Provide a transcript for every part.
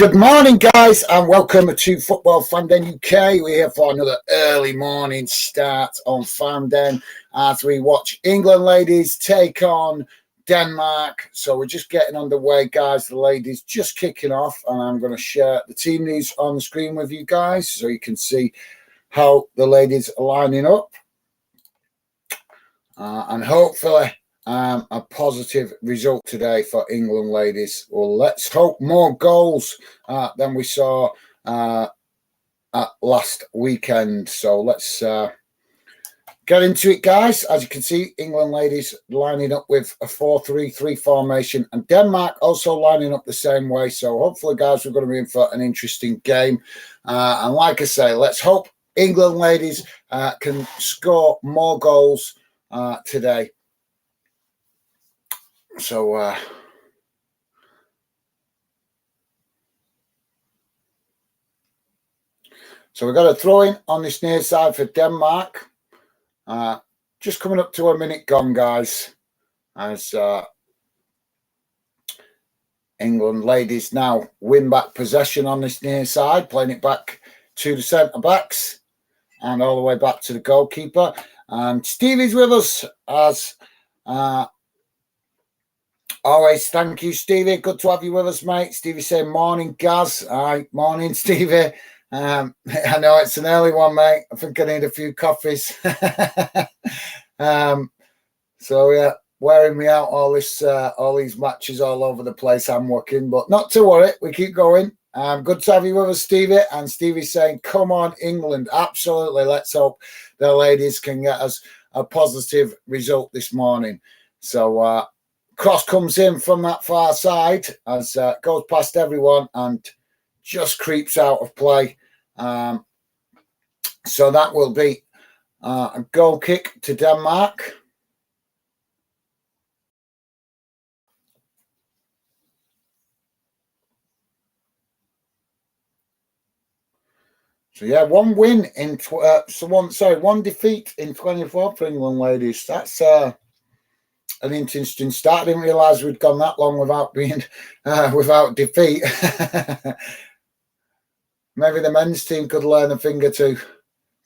Good morning, guys, and welcome to Football Fandom UK. We're here for another early morning start on Fandom as we watch England ladies take on Denmark. So we're just getting underway, guys. The ladies just kicking off, and I'm going to share the team news on the screen with you guys so you can see how the ladies are lining up. And hopefully a positive result today for England ladies. Well, let's hope more goals than we saw at last weekend. So let's get into it, guys. As you can see, England ladies lining up with a 4-3-3 formation, and Denmark also lining up the same way. So hopefully, guys, we're going to be in for an interesting game. And like I say, let's hope England ladies can score more goals today. So we've got a throw in on this near side for Denmark. Just coming up to a minute gone, guys, as England ladies now win back possession on this near side, playing it back to the centre backs and all the way back to the goalkeeper. And Stevie's with us as always. Thank you, Stevie. Good to have you with us, mate. Stevie saying morning, Gaz. Hi, morning, Stevie. I know it's an early one, mate. I think I need a few coffees. So yeah, wearing me out all these matches all over the place. I'm working, but not to worry. We keep going. Good to have you with us, Stevie. And Stevie's saying, "Come on, England! Absolutely. Let's hope the ladies can get us a positive result this morning." So cross comes in from that far side as goes past everyone and just creeps out of play. So that will be a goal kick to Denmark. So yeah, one win in one defeat in 24 for England ladies. That's an interesting start. I didn't realise we'd gone that long without being without defeat. Maybe the men's team could learn a thing or two.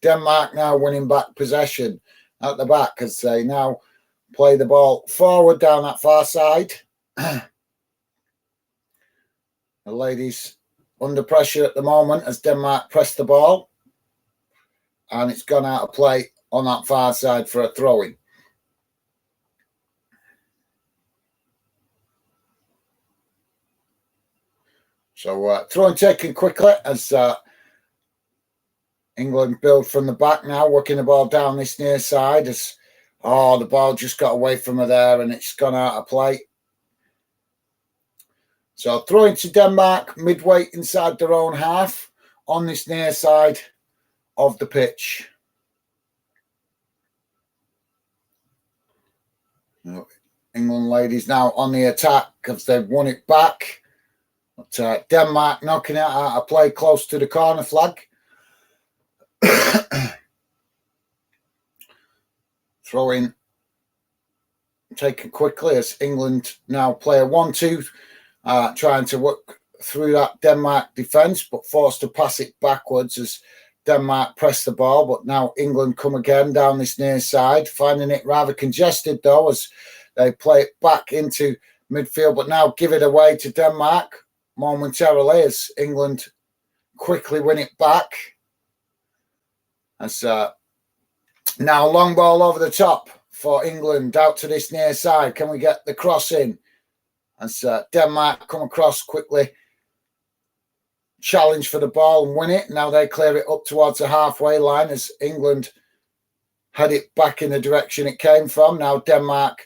Denmark now winning back possession at the back as they now play the ball forward down that far side. The ladies under pressure at the moment as Denmark press the ball, and it's gone out of play on that far side for a throw-in. So throw-in taken quickly as England build from the back now, working the ball down this near side as the ball just got away from her there and it's gone out of play. So throw into Denmark midway inside their own half on this near side of the pitch. England ladies now on the attack because they've won it back. But Denmark knocking it out of play close to the corner flag. Throw in taken quickly as England now play a 1-2, trying to work through that Denmark defence, but forced to pass it backwards as Denmark press the ball. But now England come again down this near side, finding it rather congested though as they play it back into midfield, but now give it away to Denmark momentarily as England quickly win it back. As now long ball over the top for England out to this near side. Can we get the cross in? As Denmark come across quickly, challenge for the ball and win it. Now they clear it up towards the halfway line as England head it back in the direction it came from. Now Denmark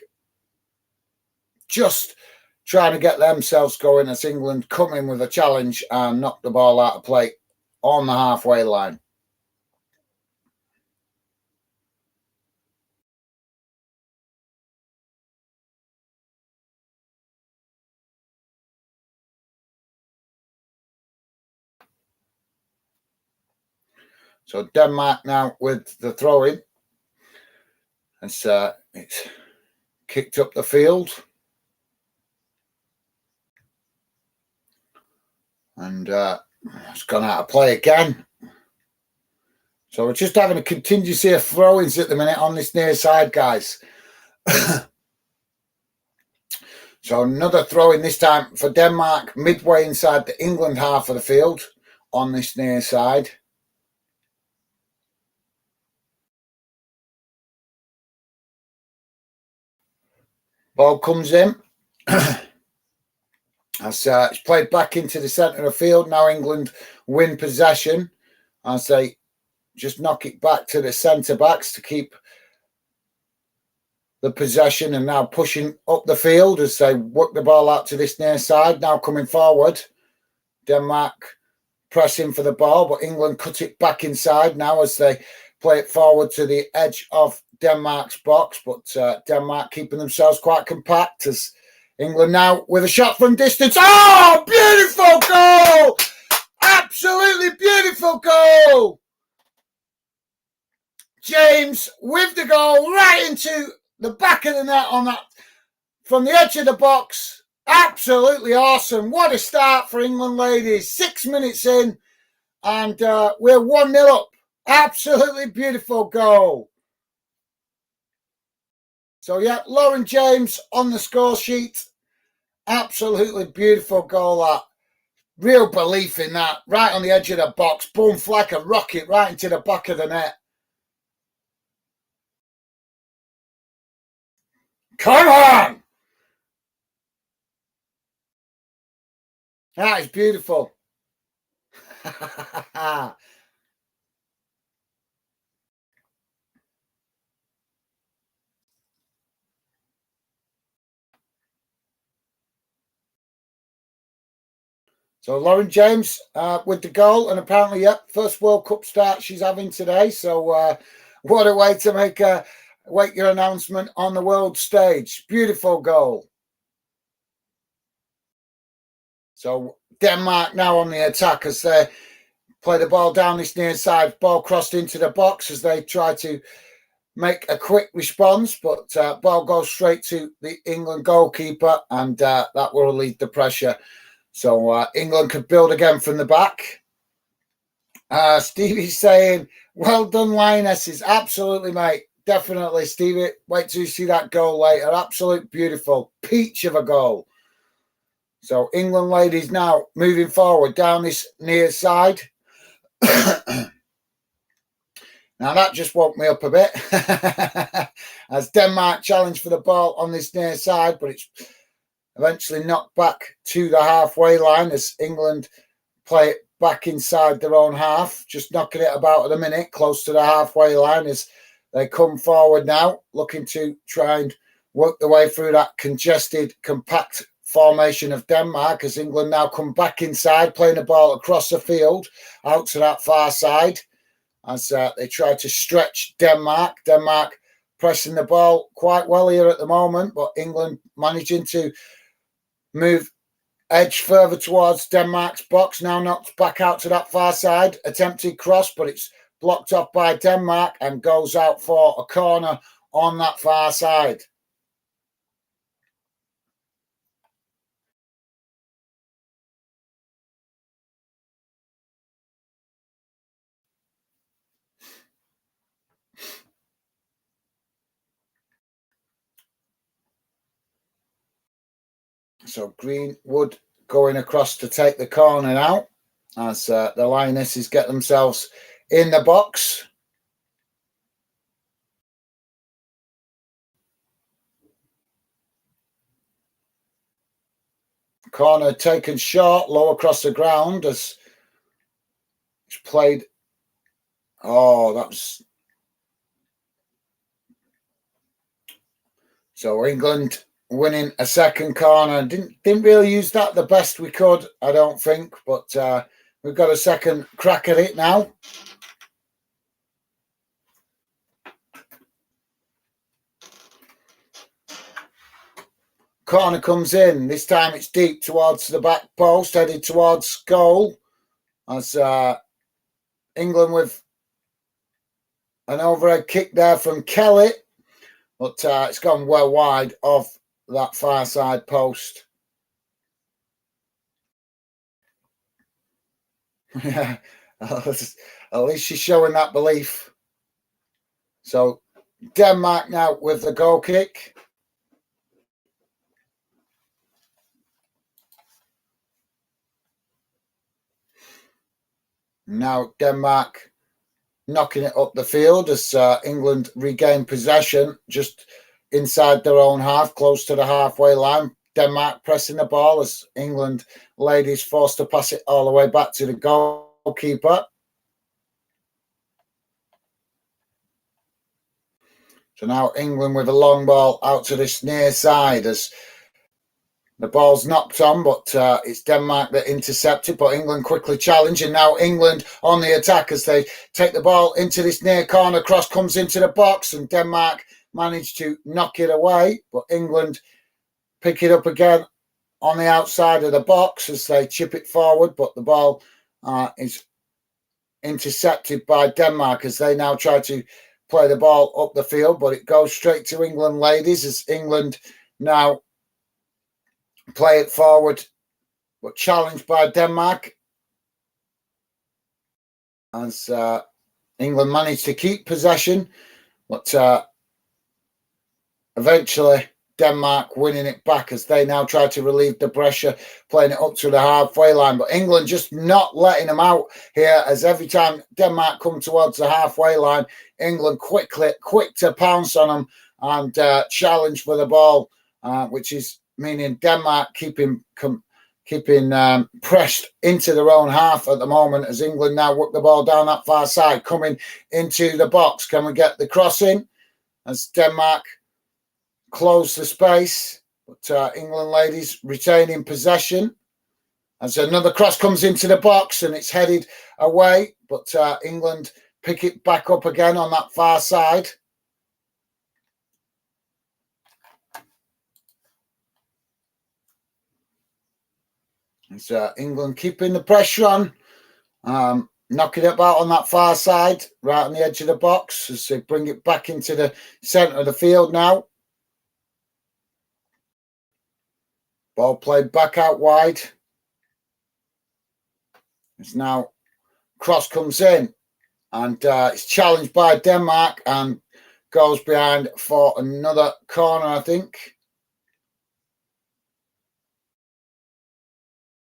just trying to get themselves going as England come in with a challenge and knock the ball out of play on the halfway line. So Denmark now with the throw-in. It's kicked up the field. And it's gone out of play again. So we're just having a contingency of throw-ins at the minute on this near side, guys. So another throw-in this time for Denmark, midway inside the England half of the field on this near side. Ball comes in. As it's played back into the centre of the field. Now England win possession as they just knock it back to the centre-backs to keep the possession, and now pushing up the field as they work the ball out to this near side. Now coming forward. Denmark pressing for the ball, but England cut it back inside now as they play it forward to the edge of Denmark's box. But Denmark keeping themselves quite compact as England now with a shot from distance. Oh, beautiful goal! Absolutely beautiful goal! James with the goal right into the back of the net on that from the edge of the box. Absolutely awesome. What a start for England, ladies. 6 minutes in and we're 1-0 up. Absolutely beautiful goal. So, yeah, Lauren James on the score sheet. Absolutely beautiful goal, that. Real belief in that. Right on the edge of the box. Boom, like a rocket right into the back of the net. Come on! That is beautiful. So Lauren James with the goal, and apparently, yep, first World Cup start she's having today. So what a way to make your announcement on the world stage. Beautiful goal. So Denmark now on the attack as they play the ball down this near side. Ball crossed into the box as they try to make a quick response, but ball goes straight to the England goalkeeper, and that will relieve the pressure. So England could build again from the back. Stevie's saying, well done, Lionesses. Absolutely, mate. Definitely, Stevie. Wait till you see that goal later. Absolute beautiful. Peach of a goal. So England ladies now moving forward down this near side. Now that just woke me up a bit. As Denmark challenged for the ball on this near side, but it's eventually knocked back to the halfway line as England play it back inside their own half, just knocking it about at a minute, close to the halfway line as they come forward now, looking to try and work their way through that congested, compact formation of Denmark as England now come back inside, playing the ball across the field, out to that far side as they try to stretch Denmark. Denmark pressing the ball quite well here at the moment, but England managing to move edge further towards Denmark's box. Now knocked back out to that far side. Attempted cross, but it's blocked off by Denmark and goes out for a corner on that far side. So Greenwood going across to take the corner now as the Lionesses get themselves in the box. Corner taken short, low across the ground as it's played. Oh, that's... So England winning a second corner. Didn't really use that the best we could, I don't think, but we've got a second crack at it now. Corner comes in. This time it's deep towards the back post, headed towards goal. As England with an overhead kick there from Kelly, but it's gone well wide of that far side post. Yeah, at least she's showing that belief. So Denmark now with the goal kick. Now Denmark knocking it up the field as England regain possession just inside their own half, close to the halfway line. Denmark pressing the ball as England ladies forced to pass it all the way back to the goalkeeper. So now England with a long ball out to this near side as the ball's knocked on, but it's Denmark that intercepted, but England quickly challenge, and now England on the attack as they take the ball into this near corner. Cross comes into the box, and Denmark managed to knock it away, but England pick it up again on the outside of the box as they chip it forward, but the ball is intercepted by Denmark as they now try to play the ball up the field, but it goes straight to England ladies as England now play it forward, but challenged by Denmark as England managed to keep possession, but eventually Denmark winning it back as they now try to relieve the pressure, playing it up to the halfway line. But England just not letting them out here, as every time Denmark come towards the halfway line, England quick to pounce on them and challenge for the ball, which is meaning Denmark keeping pressed into their own half at the moment as England now work the ball down that far side, coming into the box. Can we get the cross in as Denmark close the space, but England ladies retaining possession as another cross comes into the box and it's headed away, but England pick it back up again on that far side. It's England keeping the pressure on, knocking it about on that far side, right on the edge of the box as they bring it back into the centre of the field now. Ball played back out wide. It's now cross comes in and it's challenged by Denmark and goes behind for another corner, I think.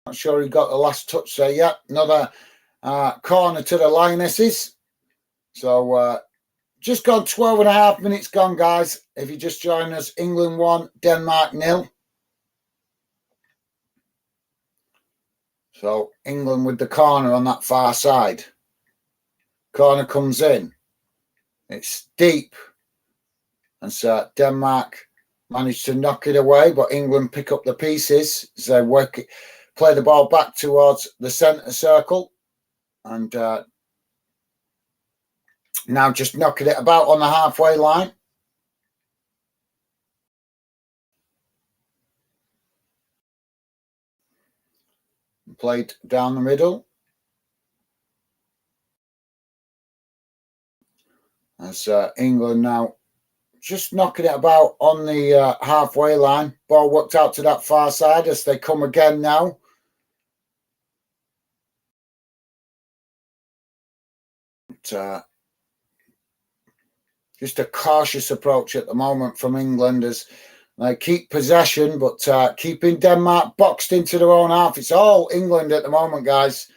Not sure he got the last touch there yet. Another corner to the Lionesses. So just gone 12 and a half minutes gone, guys. If you just join us, England 1, Denmark 0. So England with the corner on that far side. Corner comes in. It's deep. And so Denmark managed to knock it away, but England pick up the pieces as they play the ball back towards the centre circle. And now just knocking it about on the halfway line. Played down the middle. As England now just knocking it about on the halfway line. Ball worked out to that far side as they come again now. But, just a cautious approach at the moment from England as they keep possession, but keeping Denmark boxed into their own half. It's all England at the moment, guys.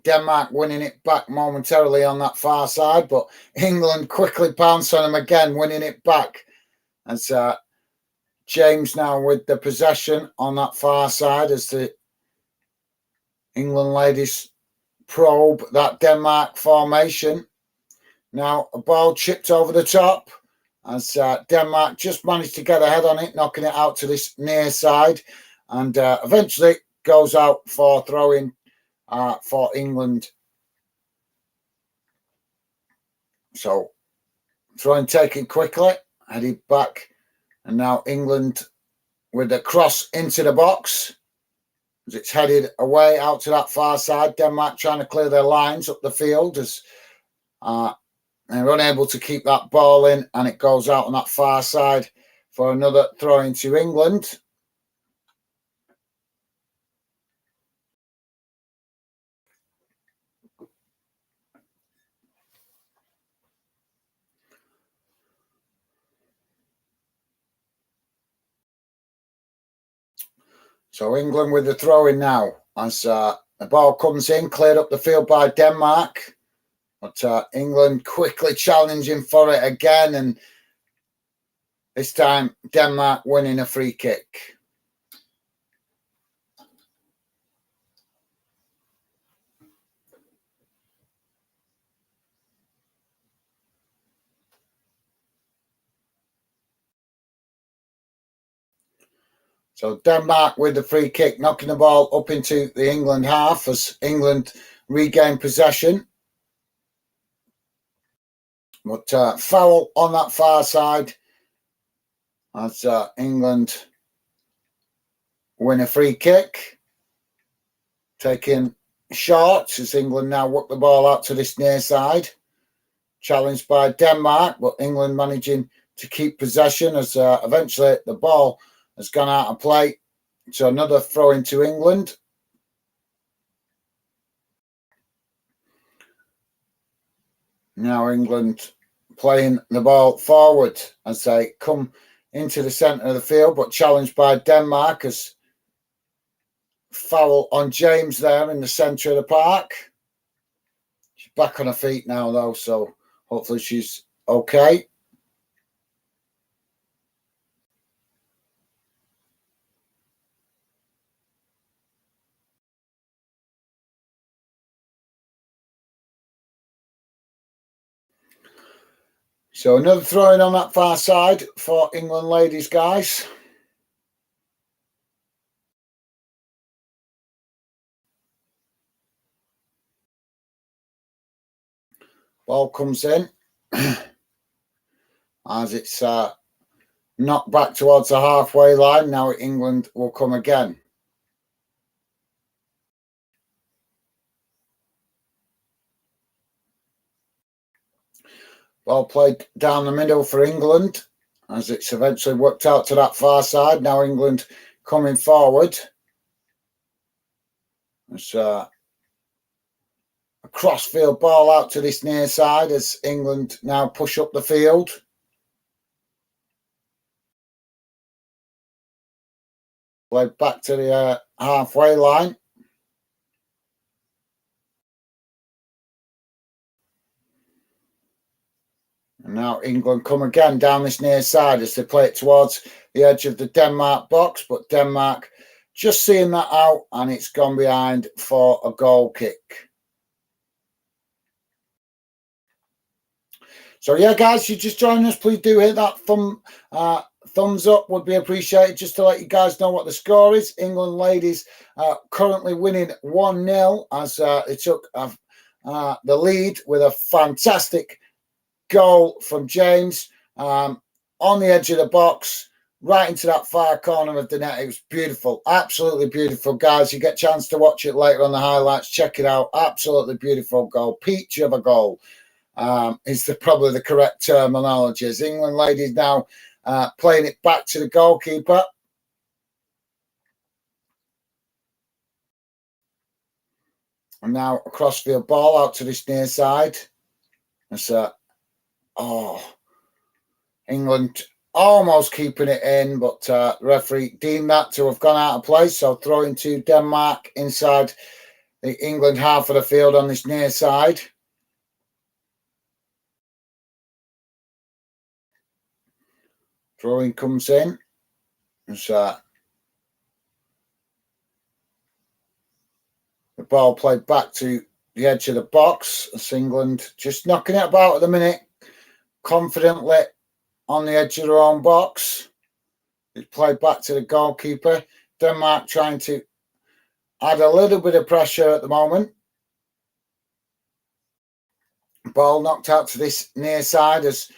Denmark winning it back momentarily on that far side, but England quickly pounce on them again, winning it back. As James now with the possession on that far side as the England ladies probe that Denmark formation. Now a ball chipped over the top as Denmark just managed to get ahead on it, knocking it out to this near side, and eventually goes out for throwing for England. So throwing taken quickly, headed back, and now England with a cross into the box as it's headed away out to that far side. Denmark trying to clear their lines up the field as they're unable to keep that ball in, and it goes out on that far side for another throw into England. So England with the throw-in now as the ball comes in, cleared up the field by Denmark. But England quickly challenging for it again, and this time Denmark winning a free kick. So Denmark with the free kick, knocking the ball up into the England half as England regain possession. But foul on that far side as England win a free kick. Taking shots as England now work the ball out to this near side. Challenged by Denmark, but England managing to keep possession as eventually the ball has gone out of play. So another throw into England. Now England playing the ball forward as they come into the centre of the field, but challenged by Denmark as foul on James there in the centre of the park. She's back on her feet now though, so hopefully she's okay. So another throw-in on that far side for England ladies, guys. Ball comes in as it's knocked back towards the halfway line. Now England will come again. Ball played down the middle for England as it's eventually worked out to that far side. Now England coming forward. It's a cross-field ball out to this near side as England now push up the field. Played back to the halfway line. And now England come again down this near side as they play it towards the edge of the Denmark box. But Denmark just seeing that out, and it's gone behind for a goal kick. So yeah, guys, you just join us. Please do hit that thumbs up. Would be appreciated just to let you guys know what the score is. England ladies currently winning 1-0 as they took the lead with a fantastic goal from James on the edge of the box, right into that far corner of the net. It was beautiful, absolutely beautiful, guys. You get a chance to watch it later on the highlights. Check it out. Absolutely beautiful goal, peach of a goal. Is probably the correct terminology. As England ladies now playing it back to the goalkeeper. And now a crossfield ball out to this near side. It's England almost keeping it in, but the referee deemed that to have gone out of play. So throwing to Denmark inside the England half of the field on this near side. Throwing comes in. It's, the ball played back to the edge of the box. It's England just knocking it about at the minute, confidently on the edge of their own box. It's played back to the goalkeeper. Denmark trying to add a little bit of pressure at the moment. Ball knocked out to this near side as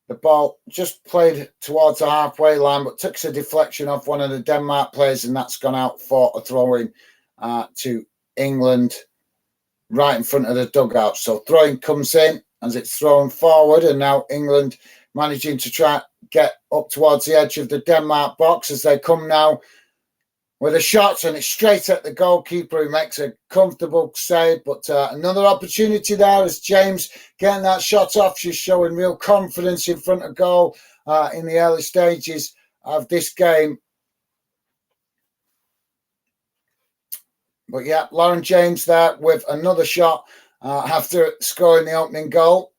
the ball just played towards the halfway line, but took a deflection off one of the Denmark players, and that's gone out for a throw-in to England right in front of the dugout. So throwing comes in as it's thrown forward, and now England managing to try get up towards the edge of the Denmark box as they come now with a shot, and it's straight at the goalkeeper who makes a comfortable save. But another opportunity there as James getting that shot off. She's showing real confidence in front of goal in the early stages of this game. But yeah, Lauren James there with another shot after scoring the opening goal.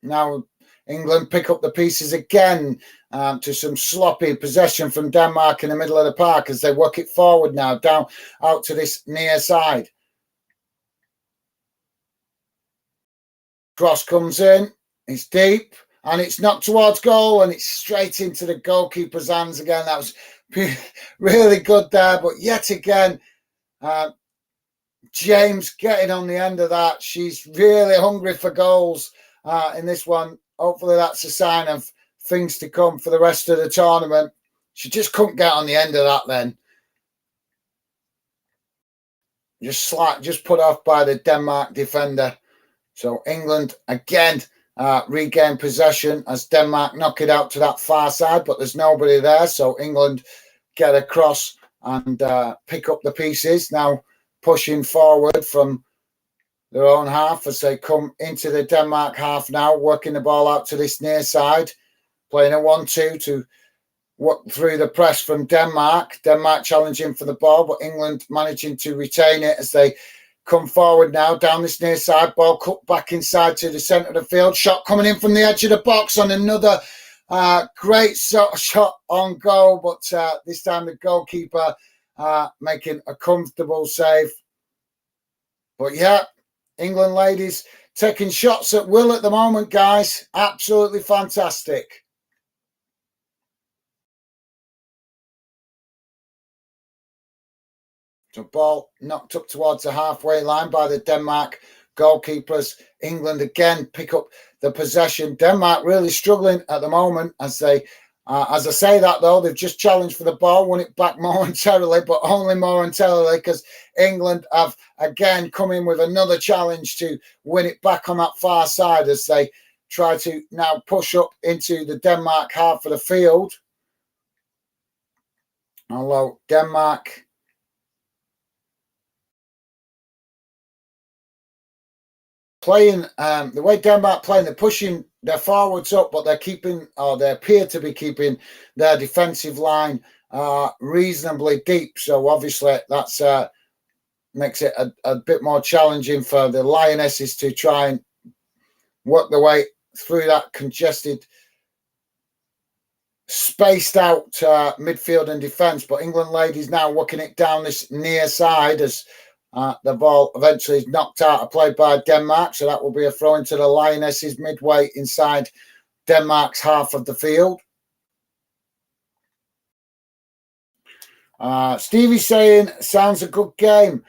Now England pick up the pieces again to some sloppy possession from Denmark in the middle of the park as they work it forward now, down out to this near side. Cross comes in, it's deep, and it's knocked towards goal, and it's straight into the goalkeeper's hands again. That was really good there, but yet again, James getting on the end of that. She's really hungry for goals in this one. Hopefully that's a sign of things to come for the rest of the tournament. She just couldn't get on the end of that then. Just put off by the Denmark defender. So England again regain possession as Denmark knock it out to that far side, but there's nobody there. So England get across and pick up the pieces. Now pushing forward from their own half as they come into the Denmark half now, working the ball out to this near side, playing a 1-2 to work through the press from Denmark. Denmark challenging for the ball, but England managing to retain it as they come forward now down this near side. Ball cut back inside to the centre of the field. Shot coming in from the edge of the box on another great shot on goal, but this time the goalkeeper making a comfortable save. But yeah, England ladies taking shots at will at the moment, guys. Absolutely fantastic. So ball knocked up towards the halfway line by the Denmark goalkeepers. England again pick up the possession. Denmark really struggling at the moment as they, as I say that though, they've just challenged for the ball, won it back momentarily, but only momentarily because England have again come in with another challenge to win it back on that far side as they try to now push up into the Denmark half of the field. Although Denmark playing the way Denmark playing, they're pushing their forwards up, but they're keeping, or they appear to be keeping, their defensive line reasonably deep. So obviously that's makes it a bit more challenging for the Lionesses to try and work their way through that congested, spaced out midfield and defence. But England ladies now working it down this near side as the ball eventually is knocked out of play by Denmark. So that will be a throw into the Lionesses midway inside Denmark's half of the field. Stevie's saying, sounds a good game.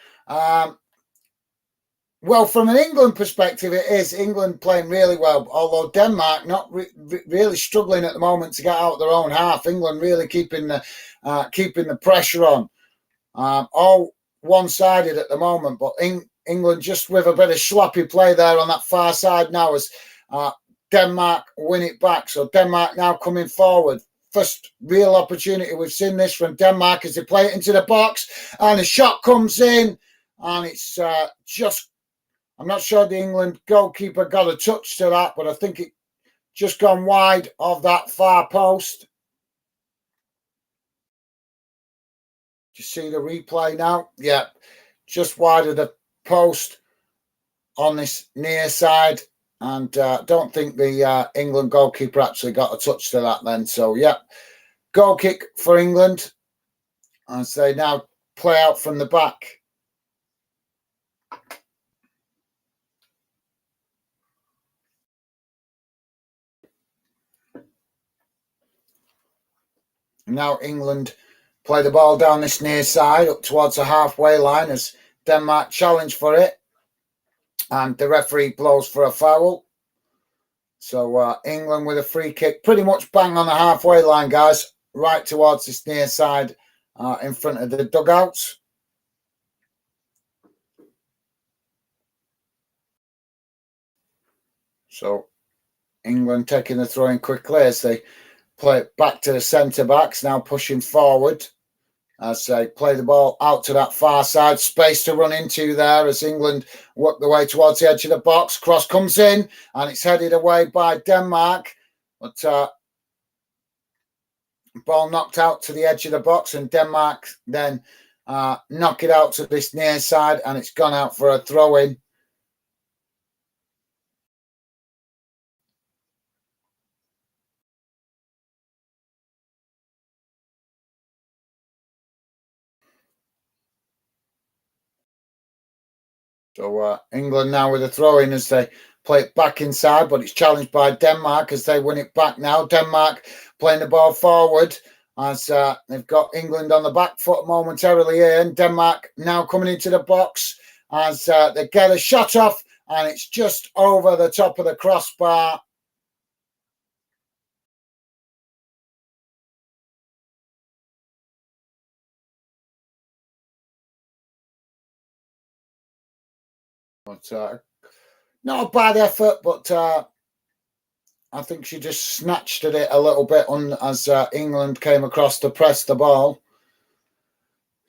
Well, from an England perspective, it is. England playing really well, although Denmark not really struggling at the moment to get out of their own half. England really keeping the pressure on. All one-sided at the moment, but England just with a bit of sloppy play there on that far side now as Denmark win it back. So Denmark now coming forward. First real opportunity we've seen this from Denmark as they play it into the box and a shot comes in and it's just, I'm not sure the England goalkeeper got a touch to that, but I think it just gone wide of that far post. Do you see the replay now? Yeah, just wide of the post on this near side. And don't think the England goalkeeper actually got a touch to that then. So, yeah, goal kick for England as they now play out from the back. Now England play the ball down this near side up towards the halfway line as Denmark challenge for it. And the referee blows for a foul. So England with a free kick, pretty much bang on the halfway line, guys, right towards this near side in front of the dugouts. So England taking the throw in quickly as they play it back to the centre backs, now pushing forward as they play the ball out to that far side. Space to run into there as England work their way towards the edge of the box. Cross comes in and it's headed away by Denmark. But ball knocked out to the edge of the box and Denmark then knock it out to this near side, and it's gone out for a throw-in. So England now with a throw-in as they play it back inside, but it's challenged by Denmark as they win it back now. Denmark playing the ball forward as they've got England on the back foot momentarily here, and Denmark now coming into the box as they get a shot off, and it's just over the top of the crossbar. But not a bad effort, but I think she just snatched at it a little bit as England came across to press the ball.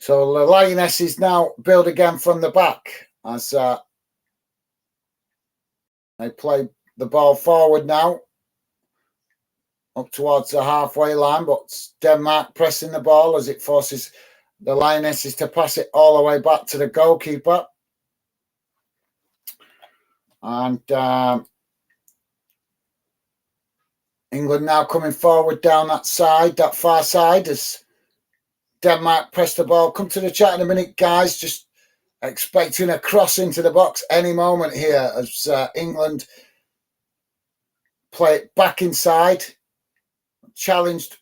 So the Lionesses now build again from the back as they play the ball forward now up towards the halfway line, but Denmark pressing the ball as it forces the Lionesses to pass it all the way back to the goalkeeper. And England now coming forward down that side, that far side, as Denmark press the ball. Come to the chat in a minute, guys. Just expecting a cross into the box any moment here as England play it back inside. Challenged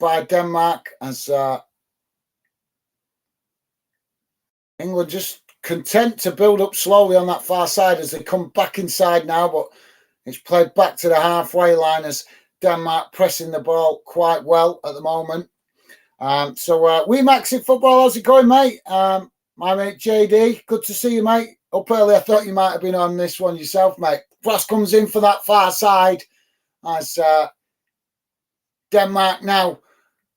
by Denmark as England just content to build up slowly on that far side as they come back inside now, but it's played back to the halfway line as Denmark pressing the ball quite well at the moment. So we Max in football, how's it going, mate? My mate JD, good to see you, mate. Up early, I thought you might have been on this one yourself, mate. Cross comes in for that far side as Denmark now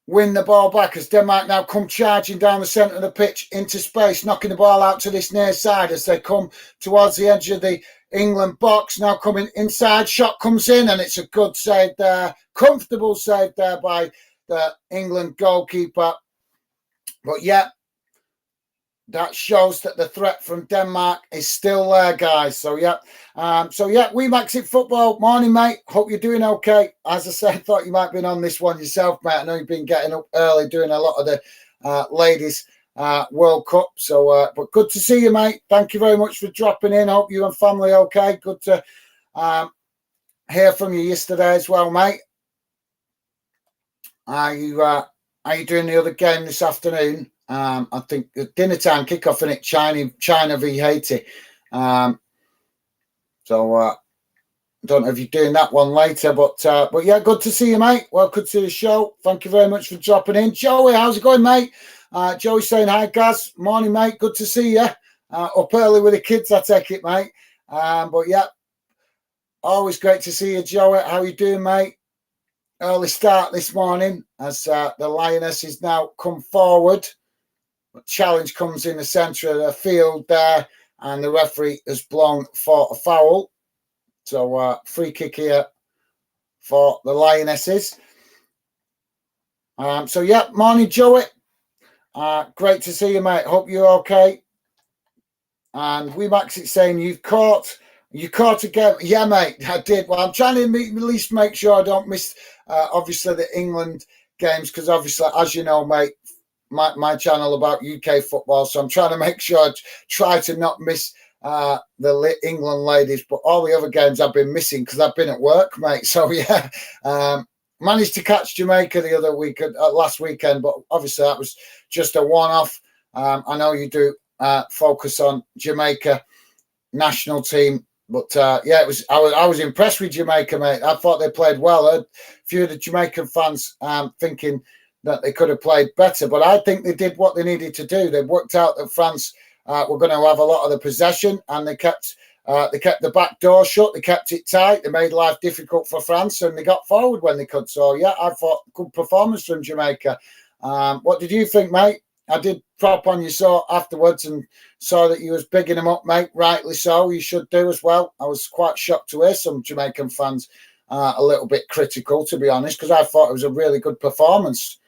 win the ball back, as Denmark now come charging down the centre of the pitch into space, knocking the ball out to this near side as they come towards the edge of the England box. Now coming inside, shot comes in, and it's a good save there, comfortable save there by the England goalkeeper. But yeah, that shows that the threat from Denmark is still there, guys. So yeah, we Max It Football. Morning, mate. Hope you're doing okay. As I said, thought you might have been on this one yourself, mate. I know you've been getting up early doing a lot of the ladies World Cup. So, but good to see you, mate. Thank you very much for dropping in. Hope you and family okay. Good to hear from you yesterday as well, mate. Are you doing the other game this afternoon? I think the dinner time kickoff in it, China v Haiti. So don't know if you're doing that one later, but yeah, good to see you, mate. Welcome to the show. Thank you very much for dropping in. Joey, how's it going, mate? Joey saying hi, Gaz. Morning, mate. Good to see you. Up early with the kids, I take it, mate. But yeah, always great to see you, Joey. How you doing, mate? Early start this morning as the Lionesses now come forward. Challenge comes in the centre of the field there, and the referee has blown for a foul. So free kick here for the Lionesses. So yeah, morning, Joey. Great to see you, mate. Hope you're okay. And we Max it saying you caught a game. Yeah, mate, I did. Well, I'm trying to at least make sure I don't miss obviously the England games, because obviously, as you know, mate, my channel about UK football, so I'm trying to make sure I try to not miss the England ladies, but all the other games I've been missing because I've been at work, mate. So yeah, managed to catch Jamaica the other week, last weekend, but obviously that was just a one-off. I know you do focus on Jamaica national team, but yeah, it was. I was impressed with Jamaica, mate. I thought they played well. A few of the Jamaican fans thinking that they could have played better, but I think they did what they needed to do. They worked out that France were going to have a lot of the possession, and they kept the back door shut. They kept it tight. They made life difficult for France, and they got forward when they could. So yeah, I thought good performance from Jamaica. What did you think, mate? I did prop on you afterwards and saw that you was bigging them up, mate. Rightly so. You should do as well. I was quite shocked to hear some Jamaican fans a little bit critical, to be honest, because I thought it was a really good performance.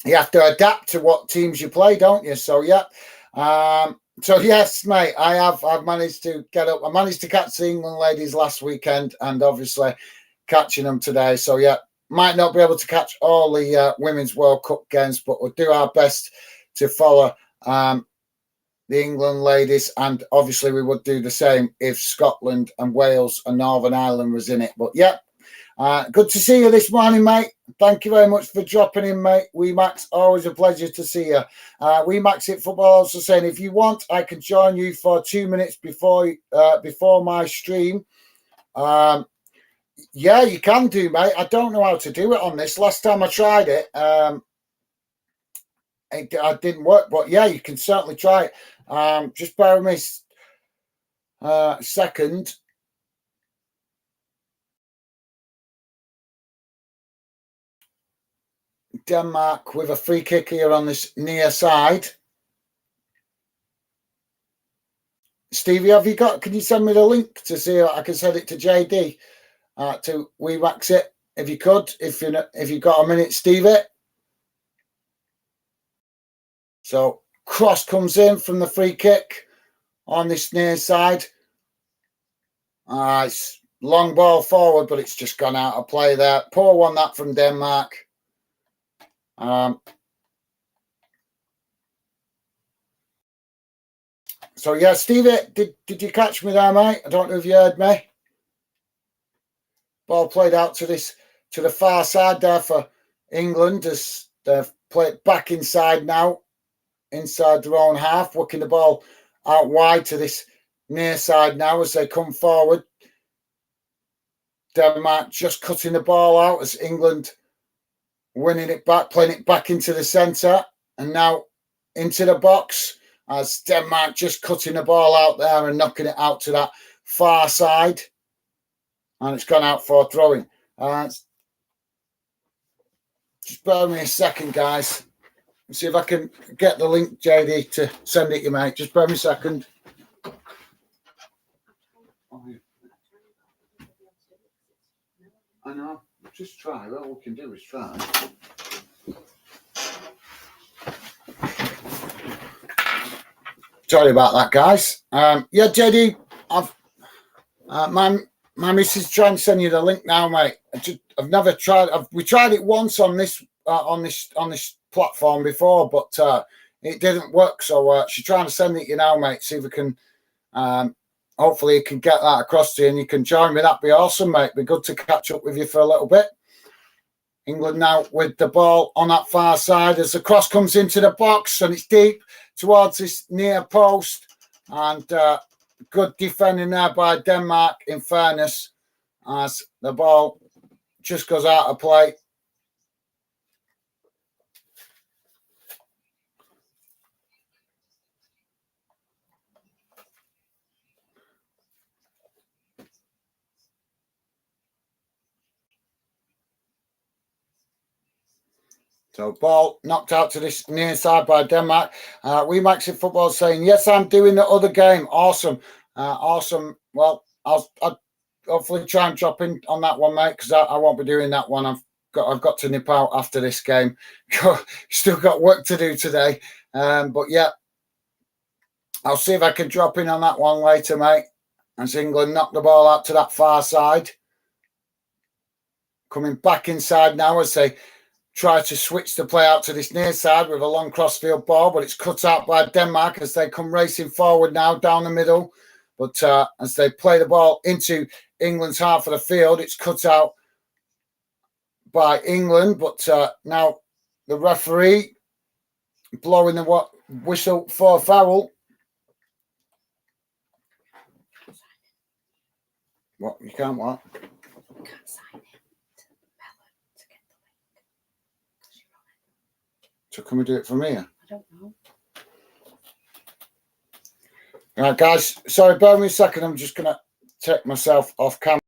you have to adapt to what teams you play, don't you? So yeah. So yes, mate, I've managed to get up. I managed to catch the England ladies last weekend, and obviously catching them today. So yeah, might not be able to catch all the Women's World Cup games, but we'll do our best to follow the England ladies, and obviously we would do the same if Scotland and Wales and Northern Ireland was in it. But yeah, good to see you this morning, mate. Thank you very much for dropping in, mate. Max, always a pleasure to see you. Max it football also saying, if you want, I can join you for 2 minutes before my stream. Yeah, you can do, mate. I don't know how to do it on this. Last time I tried it, it didn't work. But yeah, you can certainly try it. Just bear with me a second. Denmark with a free kick here on this near side. Stevie, have you got? Can you send me the link to see? I can send it to JD to WeMax it if you could. If you got a minute, Stevie. So cross comes in from the free kick on this near side. It's long ball forward, but it's just gone out of play there. Poor one that from Denmark. So yeah, Stevie, did you catch me there, mate? I don't know if you heard me. Ball played out to the far side there for England as they've played back inside now, inside their own half, working the ball out wide to this near side now as they come forward. Denmark just cutting the ball out as England winning it back, playing it back into the centre, and now into the box as Denmark just cutting the ball out there and knocking it out to that far side. And it's gone out for throwing. Just bear with me a second, guys. See if I can get the link, JD, to send it you, mate. Just bear with me a second. I know. Just try. All we can do is try. Sorry about that, guys. Yeah, JD, my missus trying to send you the link now, mate. I've never tried. We tried it once on this platform before, but it didn't work. So she's trying to send it you now, mate. See if we can. Hopefully, you can get that across to you, and you can join me. That'd be awesome, mate. Be good to catch up with you for a little bit. England now with the ball on that far side as the cross comes into the box, and it's deep towards this near post, and good defending there by Denmark, in fairness, as the ball just goes out of play. So ball knocked out to this near side by Denmark. WeMax in football saying, yes, I'm doing the other game. Awesome. Awesome. Well, I'll hopefully try and drop in on that one, mate, because I won't be doing that one. I've got to nip out after this game. Still got work to do today. But yeah, I'll see if I can drop in on that one later, mate. As England knocked the ball out to that far side. Coming back inside now as they try to switch the play out to this near side with a long crossfield ball, but it's cut out by Denmark as they come racing forward now down the middle. But as they play the ball into England's half of the field, it's cut out by England. But now the referee blowing the whistle for foul. What? You can't what? You can't sign it. To get the link. So can we do it from here? I don't know. All right, guys. Sorry, bear with me a second. I'm just going to take myself off camera.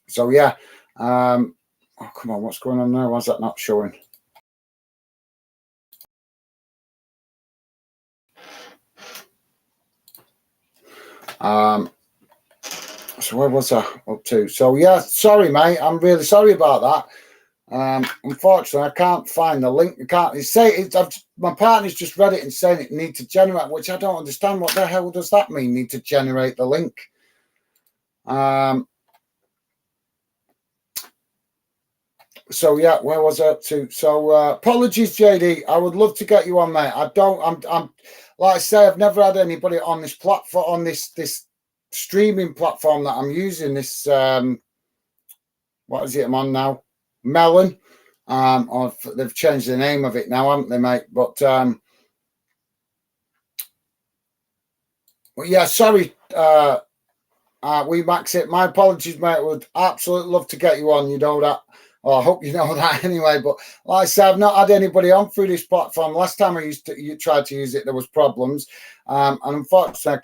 So yeah, oh come on, what's going on now? Why's that not showing? So where was I up to? So yeah, sorry, mate. I'm really sorry about that. Unfortunately, I can't find the link. I can't. My partner's just read it and saying it need to generate, which I don't understand. What the hell does that mean? Need to generate the link? So yeah, where was I up to? So apologies, JD. I would love to get you on, mate. I'm like I say, I've never had anybody on this platform, on this streaming platform that I'm using. This what is it I'm on now? Melon. Or they've changed the name of it now, haven't they, mate? But well, yeah, sorry. We max it. My apologies, mate. Would absolutely love to get you on. You know that. Well, I hope you know that anyway. But like I said, I've not had anybody on through this platform. Last time you tried to use it, there was problems, and unfortunately,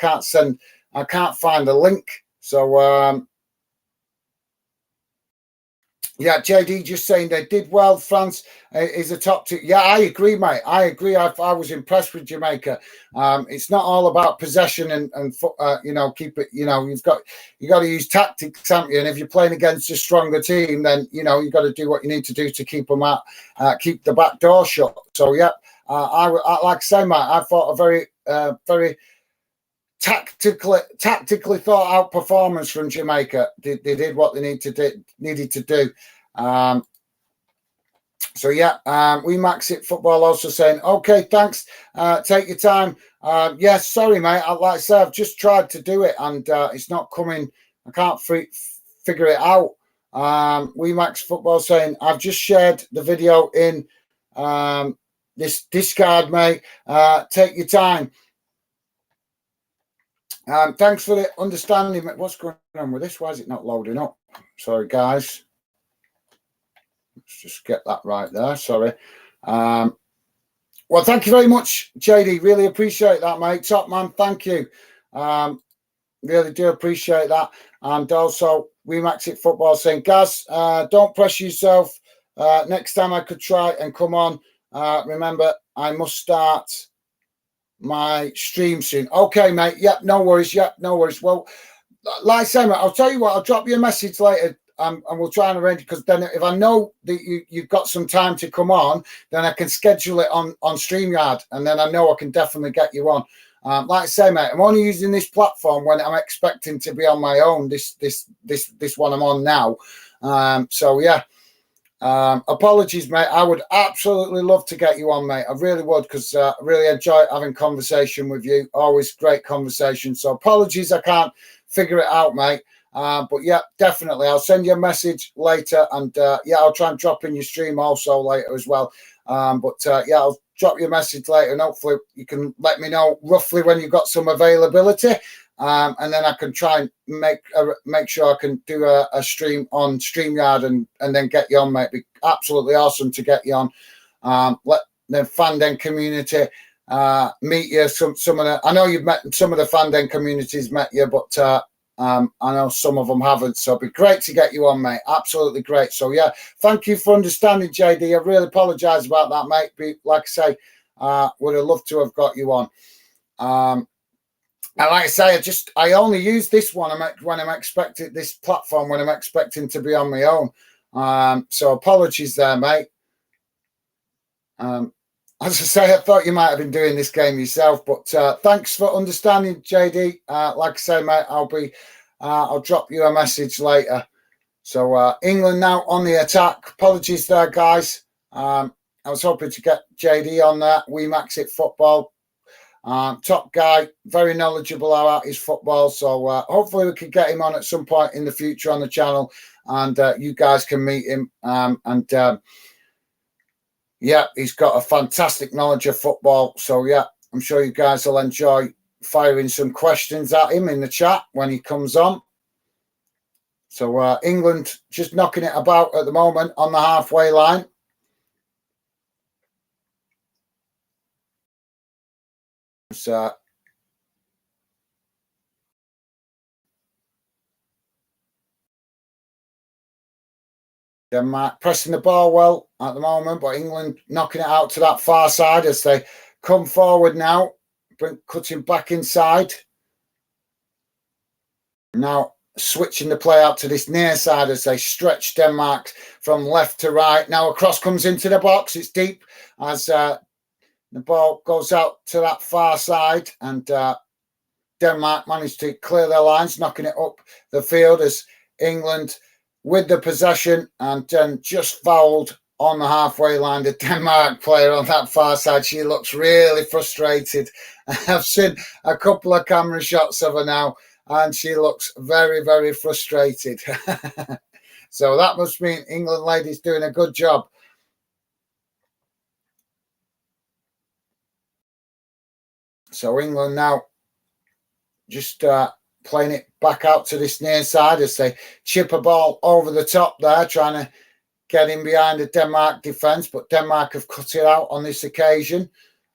I can't find the link. So yeah, JD just saying they did well. France is a top two. Yeah, I agree, mate. I agree. I was impressed with Jamaica. It's not all about possession and keep it. You got to use tactics, haven't you? And if you're playing against a stronger team, then you got to do what you need to do to keep them out, keep the back door shut. So yeah, I like I say, mate. I thought a very tactically thought out performance from Jamaica. They did what they needed to do. So yeah, we max it football also saying, okay, thanks. Take your time. Yes, sorry, mate. Like I say, I've just tried to do it and it's not coming. I can't figure it out. We max football saying, I've just shared the video in this Discard, mate. Take your time. Thanks for the understanding. What's going on with this? Why is it not loading up? Sorry, guys. Let's just get that right there. Sorry. Well, thank you very much, JD. Really appreciate that, mate. Top man, thank you. Really do appreciate that. And also, we max it football saying, Gaz, don't pressure yourself. Next time I could try and come on. Remember, I must start my stream soon. Okay, mate. Yep, no worries. Yep, no worries. Well, like I say, mate, I'll tell you what, I'll drop you a message later and we'll try and arrange it, because then if I know that you've got some time to come on, then I can schedule it on StreamYard, and then I know I can definitely get you on. Like I say, mate, I'm only using this platform when I'm expecting to be on my own, this one I'm on now. So yeah. Apologies, mate. I would absolutely love to get you on, mate. I really would, because I really enjoy having conversation with you. Always great conversation. So apologies, I can't figure it out, mate. But yeah, definitely. I'll send you a message later, and yeah, I'll try and drop in your stream also later as well. Yeah, I'll drop you a message later, and hopefully you can let me know roughly when you've got some availability. And then I can try and make sure I can do a stream on StreamYard and then get you on, mate. It'd be absolutely awesome to get you on. Let the fandom community meet you. Some of the, I know you've met some of the fandom communities met you, but I know some of them haven't. So it'd be great to get you on, mate. Absolutely great. So yeah, thank you for understanding, JD. I really apologise about that, mate. Like I say, would have loved to have got you on. And like I say, I only use this one when I'm expecting this platform when I'm expecting to be on my own. So apologies there, mate. As I say, I thought you might have been doing this game yourself, but thanks for understanding, JD. Like I say, mate, I'll drop you a message later. So England now on the attack. Apologies there, guys. I was hoping to get JD on there. We max it football. Top guy, very knowledgeable about his football. So hopefully we can get him on at some point in the future on the channel, and you guys can meet him. Yeah, he's got a fantastic knowledge of football. So yeah, I'm sure you guys will enjoy firing some questions at him in the chat when he comes on. So England just knocking it about at the moment on the halfway line. So Denmark pressing the ball well at the moment, but England knocking it out to that far side as they come forward now, cutting back inside. Now switching the play out to this near side as they stretch Denmark from left to right. Now a cross comes into the box. It's deep as the ball goes out to that far side, and Denmark managed to clear their lines, knocking it up the field as England with the possession, and then just fouled on the halfway line. The Denmark player on that far side, she looks really frustrated. I've seen a couple of camera shots of her now, and she looks very, very frustrated. So that must mean England ladies doing a good job. So England now just playing it back out to this near side as they chip a ball over the top there, trying to get in behind the Denmark defence, but Denmark have cut it out on this occasion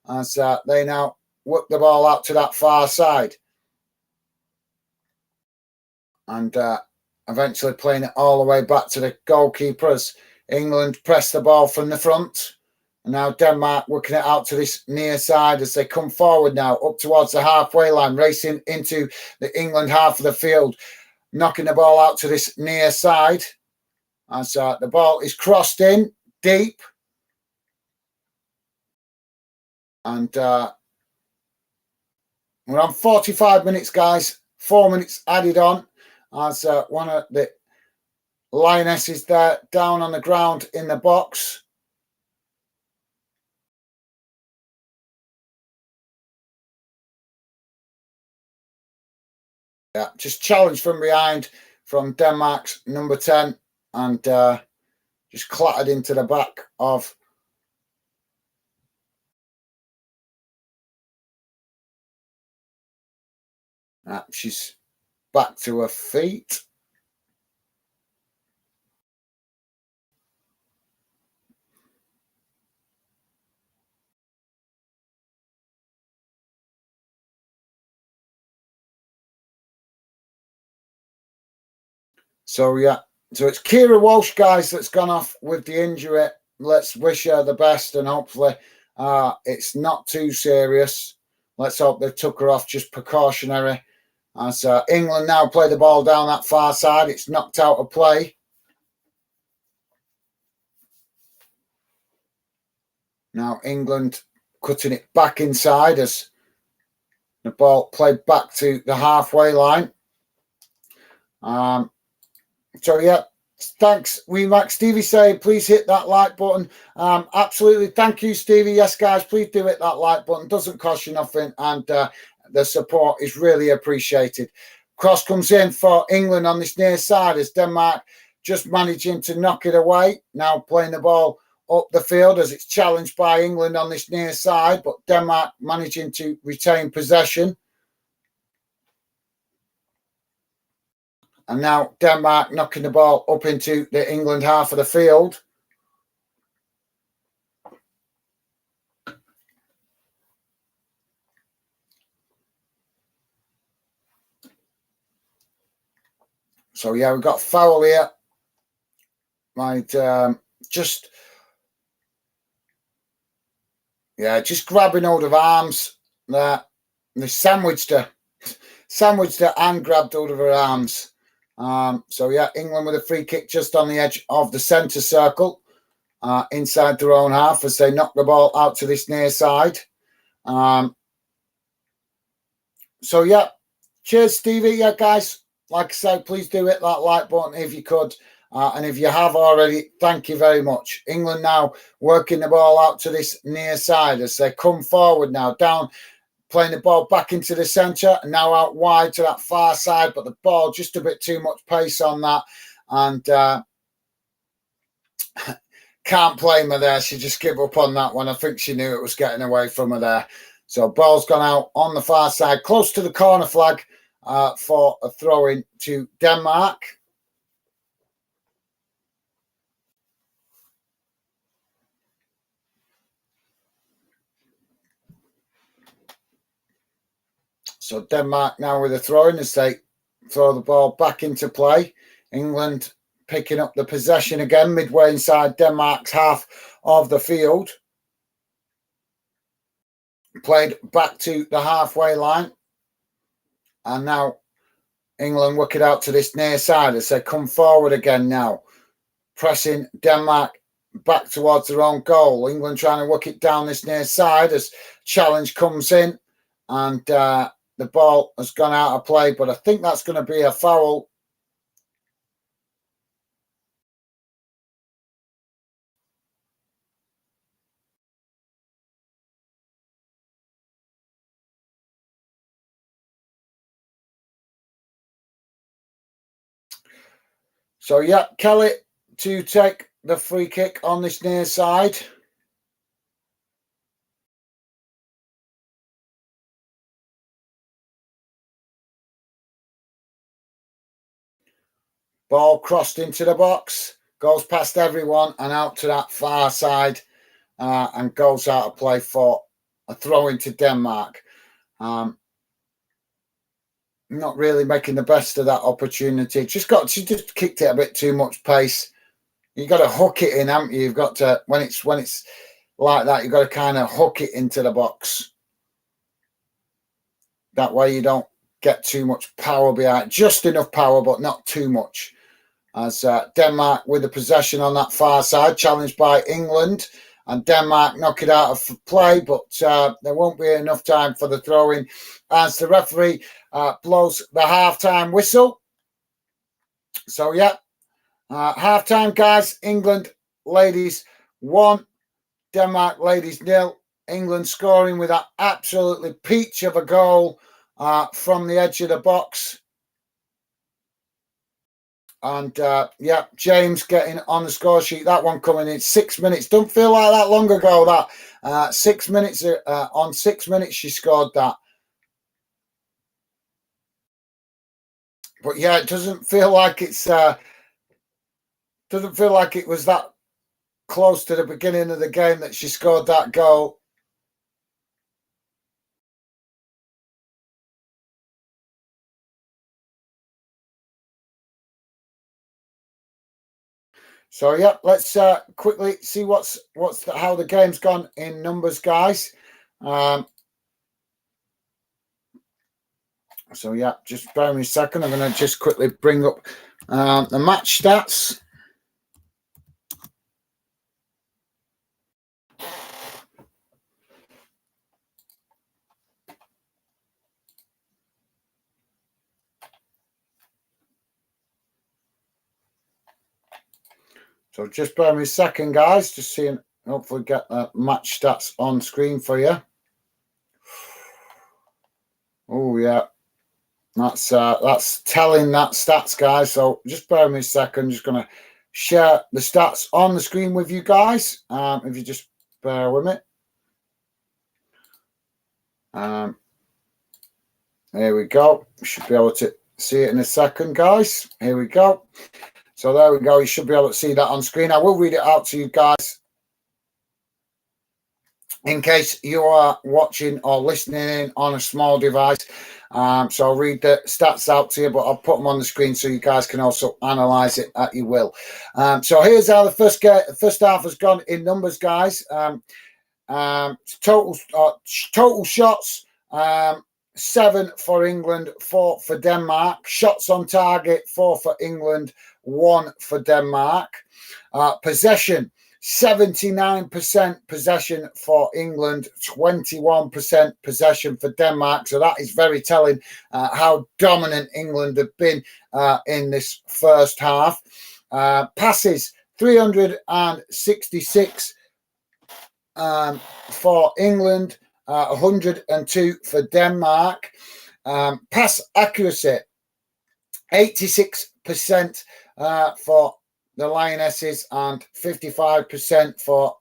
as they now work the ball out to that far side. And eventually playing it all the way back to the goalkeeper as England press the ball from the front. And now Denmark working it out to this near side as they come forward now up towards the halfway line, racing into the England half of the field, knocking the ball out to this near side as the ball is crossed in deep. And we're on 45 minutes, guys. 4 minutes added on as one of the Lionesses there down on the ground in the box. Yeah, just challenged from behind from Denmark's number 10 and just clattered into the back of she's back to her feet. So, yeah, so it's Kira Walsh, guys, that's gone off with the injury. Let's wish her the best, and hopefully it's not too serious. Let's hope they took her off just precautionary. As England now play the ball down that far side. It's knocked out of play. Now England cutting it back inside as the ball played back to the halfway line. So, yeah, thanks, WeMax. Stevie saying, please hit that like button. Absolutely. Thank you, Stevie. Yes, guys, please do hit that like button. Doesn't cost you nothing, and the support is really appreciated. Cross comes in for England on this near side as Denmark just managing to knock it away. Now playing the ball up the field as it's challenged by England on this near side, but Denmark managing to retain possession. And now Denmark knocking the ball up into the England half of the field. So, yeah, we've got foul here. Just grabbing hold of arms there. They sandwiched her and grabbed hold of her arms. So, yeah, England with a free kick just on the edge of the centre circle, inside their own half as they knock the ball out to this near side. So, yeah, cheers, Stevie. Yeah, guys, like I said, please do hit that like button if you could. And if you have already, thank you very much. England now working the ball out to this near side as they come forward now, down, playing the ball back into the centre and now out wide to that far side, but the ball just a bit too much pace on that, and can't blame her there. She just gave up on that one. I think she knew it was getting away from her there. So ball's gone out on the far side, close to the corner flag for a throw-in to Denmark. So Denmark now with a throw-in as they throw the ball back into play. England picking up the possession again midway inside Denmark's half of the field. Played back to the halfway line. And now England work it out to this near side as they come forward again now. Pressing Denmark back towards their own goal. England trying to work it down this near side as challenge comes in. And the ball has gone out of play. But I think that's going to be a foul. So, yeah, Kelly to take the free kick on this near side. Ball crossed into the box, goes past everyone and out to that far side and goes out of play for a throw into Denmark. Not really making the best of that opportunity. She just kicked it a bit too much pace. You've got to hook it in, haven't you? You've got to, when it's like that, you've got to kind of hook it into the box. That way you don't get too much power behind. Just enough power, but not too much. As Denmark with the possession on that far side, challenged by England. And Denmark knock it out of play, but there won't be enough time for the throw-in as the referee blows the half-time whistle. So, yeah, half-time, guys. England ladies 1, Denmark ladies 0. England scoring with that absolutely peach of a goal from the edge of the box. And, yeah, James getting on the score sheet. That one coming in 6 minutes. Don't feel like that long ago, that. 6 minutes, on 6 minutes she scored that. But, yeah, it doesn't feel like it's... doesn't feel like it was that close to the beginning of the game that she scored that goal. So, yeah, let's quickly see how the game's gone in numbers, guys. So, yeah, just bear with me a second. I'm going to just quickly bring up the match stats. So just bear with me a second, guys. Just seeing, hopefully get the match stats on screen for you. Oh, yeah. That's telling that stats, guys. So just bear with me a second. Just going to share the stats on the screen with you guys. If you just bear with me. Here we go. You should be able to see it in a second, guys. Here we go. So there we go. You should be able to see that on screen. I will read it out to you guys in case you are watching or listening in on a small device. So I'll read the stats out to you, but I'll put them on the screen so you guys can also analyse it at your will. So here's how the first half has gone in numbers, guys. Total shots, 7 for England, 4 for Denmark. Shots on target, 4 for England, 1 for Denmark. Possession, 79% possession for England, 21% possession for Denmark. So that is very telling how dominant England have been in this first half. Passes, 366 for England, 102 for Denmark. Pass accuracy, 86% for the Lionesses and 55% for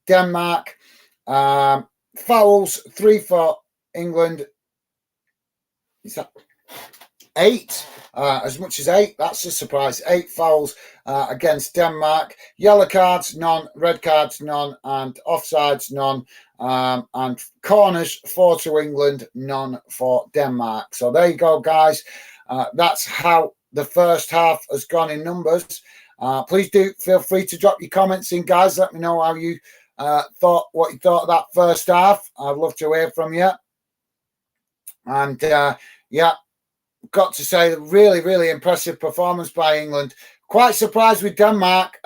Denmark. Fouls, 3 for England. Is that 8? As much as 8, that's a surprise. 8 fouls against Denmark. Yellow cards, none. Red cards, none. And offsides, none. And corners, 4 to England, none for Denmark. So there you go, guys. That's how the first half has gone in numbers. Please do feel free to drop your comments in, guys. Let me know how you what you thought of that first half. I'd love to hear from you. And yeah, got to say, really, really impressive performance by England. Quite surprised with Denmark.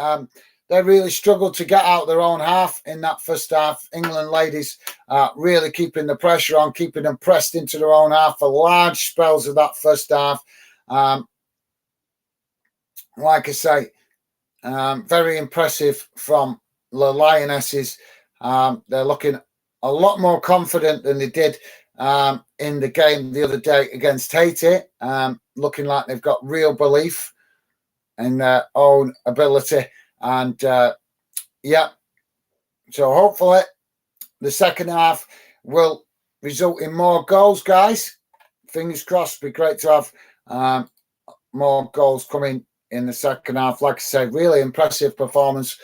They really struggled to get out their own half in that first half. England ladies really keeping the pressure on, keeping them pressed into their own half for large spells of that first half. Like I say, very impressive from the Lionesses. They're looking a lot more confident than they did in the game the other day against Haiti. Looking like they've got real belief in their own ability. And yeah, so hopefully the second half will result in more goals, guys. Fingers crossed. It'd be great to have more goals coming in the second half. Like I said, really impressive performance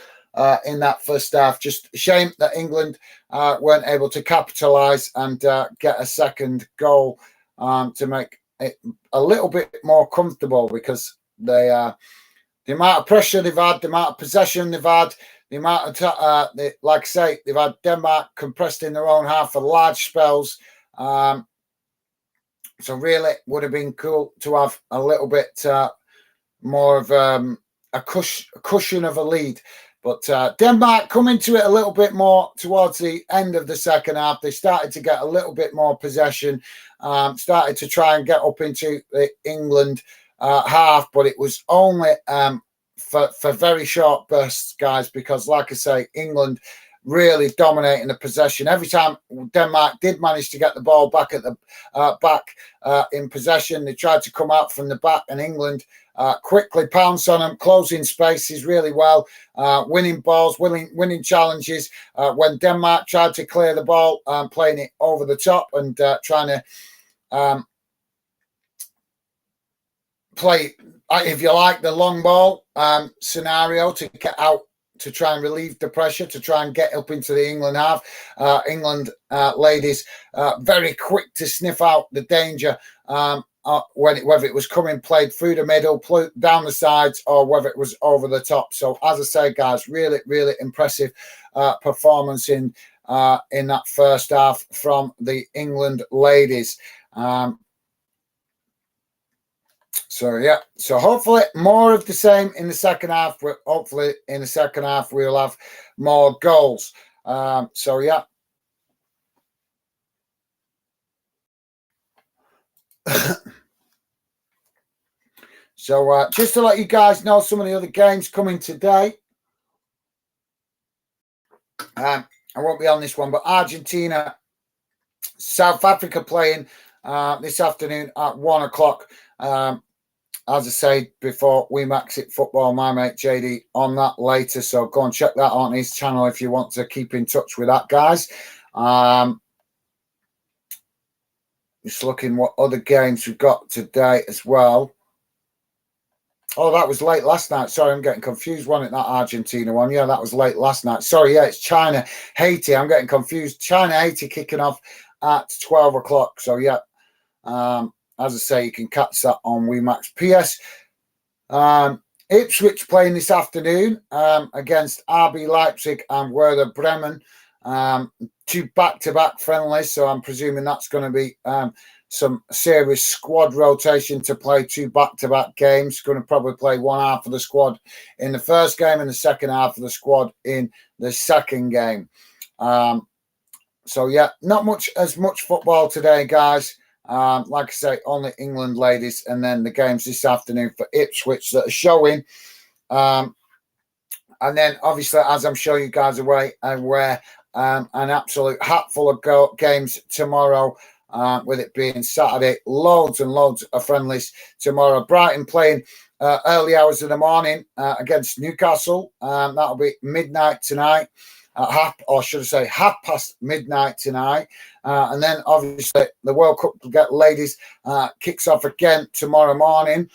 in that first half. Just a shame that England weren't able to capitalise and get a second goal to make it a little bit more comfortable, because they the amount of pressure they've had, the amount of possession they've had, the amount of, like I say, they've had Denmark compressed in their own half for large spells. So really would have been cool to have a little bit more of a cushion of a lead. But Denmark come into it a little bit more towards the end of the second half. They started to get a little bit more possession, started to try and get up into the England half, but it was only for very short bursts, guys, because like I say, England really dominating the possession. Every time Denmark did manage to get the ball back at the in possession, they tried to come out from the back, and England quickly pounced on them, closing spaces really well, winning balls, winning challenges. When Denmark tried to clear the ball, playing it over the top and trying to play, if you like, the long ball scenario to get out, to try and relieve the pressure, to try and get up into the England half. England ladies very quick to sniff out the danger whether it was coming played through the middle, down the sides, or whether it was over the top. So as I say, guys, really, really impressive performance in that first half from the England ladies. So yeah, so hopefully more of the same in the second half. Hopefully in the second half we'll have more goals. So yeah. So just to let you guys know some of the other games coming today. I won't be on this one, but Argentina, South Africa playing this afternoon at 1 o'clock. As I say before, we max it football, my mate JD on that later. So go and check that on his channel if you want to keep in touch with that, guys. Just looking what other games we've got today as well. Oh, that was late last night. Sorry, I'm getting confused. Wasn't it that Argentina one? Yeah, that was late last night. Sorry, yeah, it's China, Haiti. I'm getting confused. China, Haiti kicking off at 12 o'clock. So, yeah, as I say, you can catch that on WeMax. PS, Ipswich playing this afternoon against RB Leipzig and Werder Bremen. Two back-to-back friendlies, so I'm presuming that's going to be some serious squad rotation to play two back-to-back games. Going to probably play one half of the squad in the first game and the second half of the squad in the second game. So, yeah, not as much football today, guys. Like I say, only England ladies, and then the games this afternoon for Ipswich that are showing. And then, obviously, as I'm sure you guys are aware, an absolute hatful of games tomorrow, with it being Saturday. Loads and loads of friendlies tomorrow. Brighton playing early hours of the morning against Newcastle. That'll be midnight tonight. Half past midnight tonight. And then, obviously, the World Cup ladies kicks off again tomorrow morning.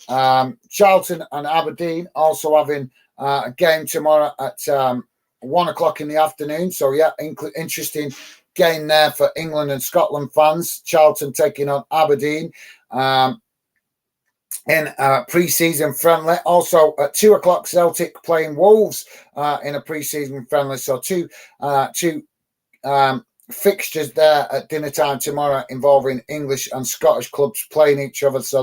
Charlton and Aberdeen also having a game tomorrow at 1 o'clock in the afternoon. So, yeah, interesting game there for England and Scotland fans. Charlton taking on Aberdeen. in a pre-season friendly. Also at 2 o'clock, Celtic playing Wolves in a pre-season friendly. So two fixtures there at dinner time tomorrow involving English and Scottish clubs playing each other. So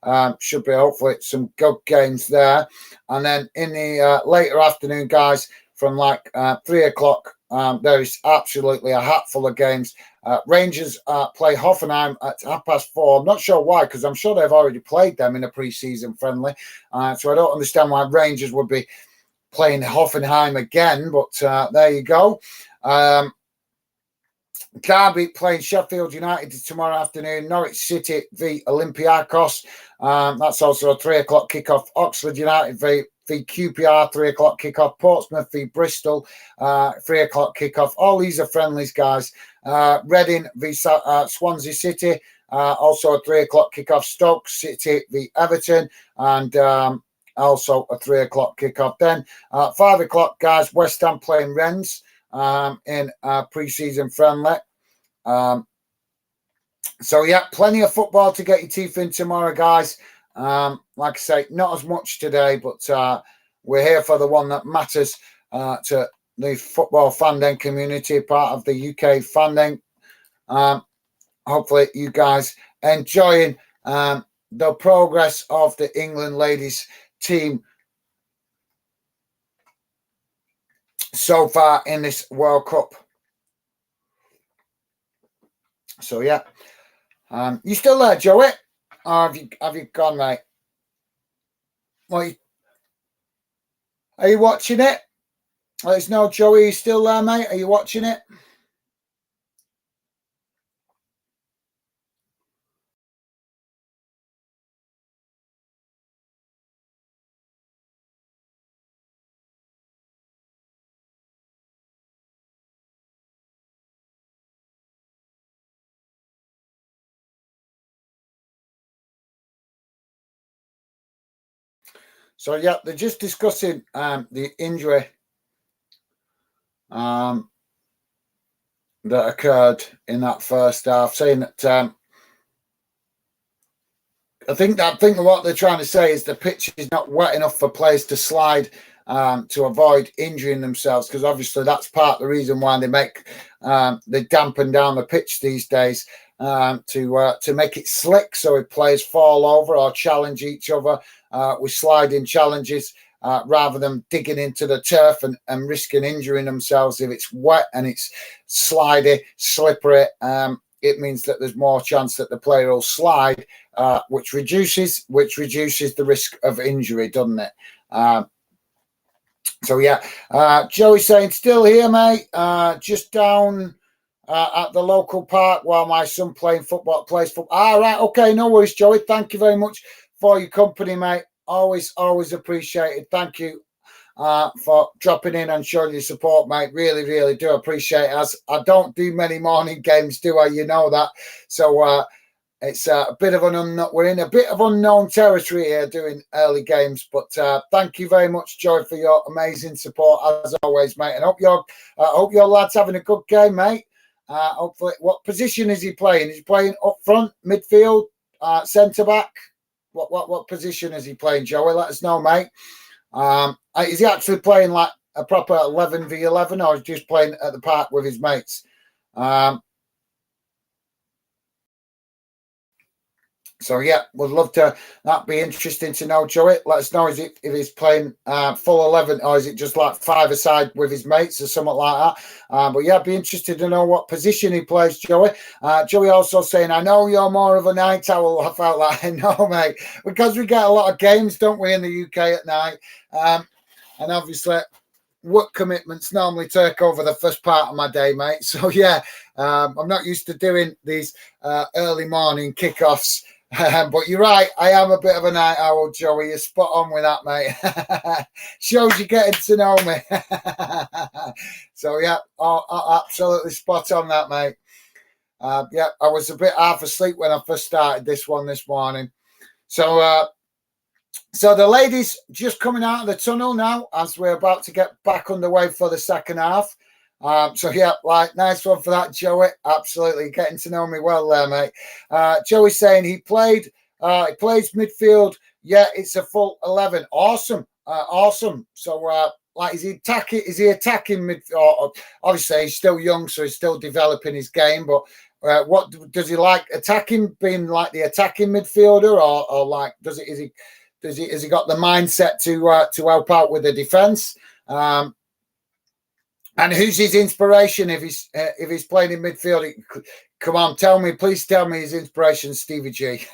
that should be hopefully some good games there. And then in the later afternoon, guys, from like 3 o'clock, there is absolutely a hatful of games. Rangers play Hoffenheim at 4:30. I'm not sure why, because I'm sure they've already played them in a pre-season friendly. So I don't understand why Rangers would be playing Hoffenheim again, but there you go. Derby playing Sheffield United tomorrow afternoon. Norwich City v Olympiacos. That's also a 3 o'clock kickoff. Oxford United v QPR, 3 o'clock kickoff. Portsmouth v Bristol, 3 o'clock kickoff. All these are friendlies, guys. Reading v Swansea City, also a 3 o'clock kickoff. Stoke City v Everton, and also a 3 o'clock kickoff. Then 5 o'clock, guys, West Ham playing Rennes in pre-season friendly. So yeah, plenty of football to get your teeth in tomorrow, guys. Like I say, not as much today, but we're here for the one that matters to the football fandom community, part of the UK fandom. Hopefully you guys enjoying the progress of the England ladies team so far in this World Cup. So yeah, you still there, Joey? Or have you gone, mate? What, are you watching it? There's no Joey. Are you still there, mate? Are you watching it? So yeah, they're just discussing the injury that occurred in that first half, saying that I think what they're trying to say is the pitch is not wet enough for players to slide to avoid injuring themselves, because obviously that's part of the reason why they dampen down the pitch these days to make it slick, so if players fall over or challenge each other with sliding challenges, rather than digging into the turf and risking injuring themselves. If it's wet and it's slidey, slippery, it means that there's more chance that the player will slide, which reduces the risk of injury, doesn't it? So yeah, Joey's saying still here, mate. Just down at the local park while my son plays football. All right, okay, no worries, Joey. Thank you very much for your company, mate. Always appreciated. Thank you for dropping in and showing your support, mate. Really do appreciate it. As I don't do many morning games, do I? You know that. So it's a bit of we're in a bit of unknown territory here doing early games. But thank you very much, Joy, for your amazing support as always, mate. And hope your lad's having a good game, mate. Hopefully, what position is he playing? Is he playing up front, midfield, centre back? What position is he playing, Joey? Let us know, mate. Is he actually playing like a proper 11v11, or is he just playing at the park with his mates? So yeah, would love to. That'd be interesting to know, Joey. Let us know if he's playing full 11, or is it just like 5-a-side with his mates or something like that. But yeah, I'd be interested to know what position he plays, Joey. Joey also saying, I know you're more of a night owl. I felt like, I know, mate, because we get a lot of games, don't we, in the UK at night? And obviously work commitments normally take over the first part of my day, mate. So yeah, I'm not used to doing these early morning kickoffs. But you're right, I am a bit of a night owl, Joey. You're spot on with that, mate. Shows you getting to know me. So yeah, absolutely spot on that, mate. Yeah, I was a bit half asleep when I first started this one this morning. So the ladies just coming out of the tunnel now as we're about to get back underway for the second half. So yeah, like, nice one for that, Joey. Absolutely getting to know me well there, mate. Joey saying he played He plays midfield. Yeah, it's a full 11. Awesome. Awesome. So, like, is he attacking? Is he attacking mid? Obviously, he's still young, so he's still developing his game. But what does he like attacking? Being like the attacking midfielder, or like does it? Has he got the mindset to help out with the defense? And who's his inspiration if he's playing in midfield? Come on, please tell me his inspiration, Stevie G.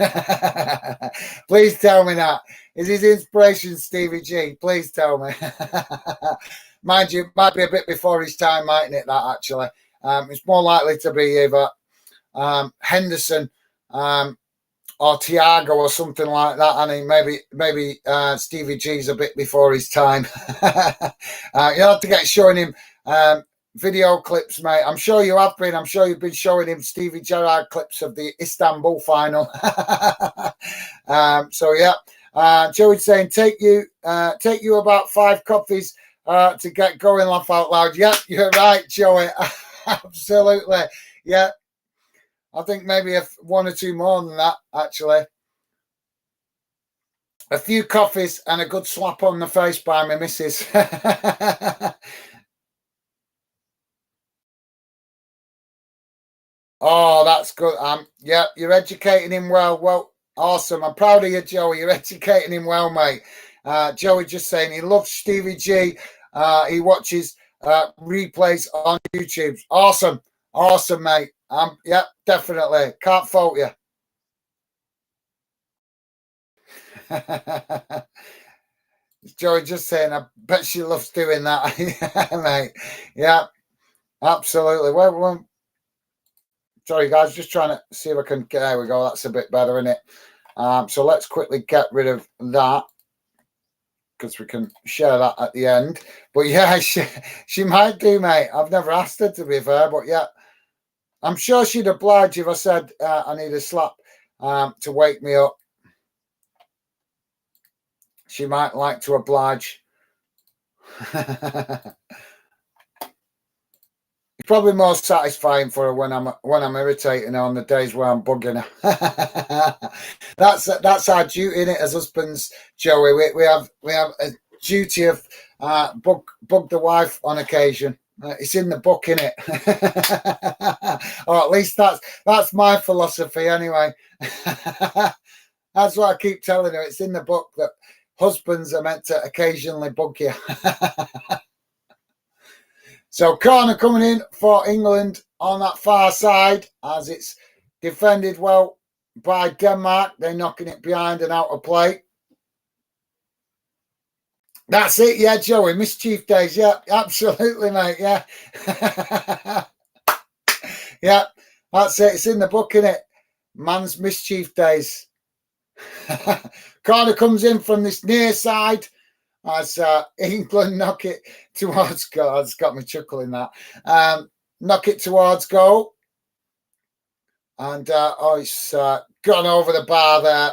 Please tell me that. Is his inspiration Stevie G? Please tell me. Mind you, it might be a bit before his time, mightn't it, that actually? It's more likely to be either Henderson or Thiago or something like that. I mean, maybe Stevie G's a bit before his time. You have to get showing him video clips, mate. I'm sure you have been. I'm sure you've been showing him Stevie Gerrard clips of the Istanbul final. So yeah, Joey's saying take you about 5 coffees to get going. Laugh out loud. Yeah, you're right, Joey. Absolutely. Yeah. I think maybe 1 or 2 more than that, actually. A few coffees and a good slap on the face by my missus. Oh, that's good. Yeah, you're educating him well. Well, awesome. I'm proud of you, Joey. You're educating him well, mate. Joey just saying he loves Stevie G. He watches replays on YouTube. Awesome. Awesome, mate. Yeah, definitely. Can't fault you. Joey just saying, I bet she loves doing that, mate. Yeah, absolutely. Well, sorry, guys, just trying to see if I can get. There we go. That's a bit better, isn't it? So let's quickly get rid of that because we can share that at the end. But yeah, she might do, mate. I've never asked her, to be fair, but yeah, I'm sure she'd oblige if I said I need a slap to wake me up. She might like to oblige. It's probably more satisfying for her when I'm irritating her on the days where I'm bugging her. That's our duty in it as husbands, Joey. We have a duty of bug the wife on occasion. It's in the book, innit? Or at least that's my philosophy anyway. That's what I keep telling her. It's in the book that husbands are meant to occasionally bug you. So corner coming in for England on that far side as it's defended well by Denmark. They're knocking it behind and out of play. That's it, yeah, Joey. Mischief days, yeah, absolutely, mate, yeah. Yeah, that's it. It's in the book, innit? Man's mischief days. Corner comes in from this near side as England knock it towards goal. It's got me chuckling that. Knock it towards goal. And it's gone over the bar there.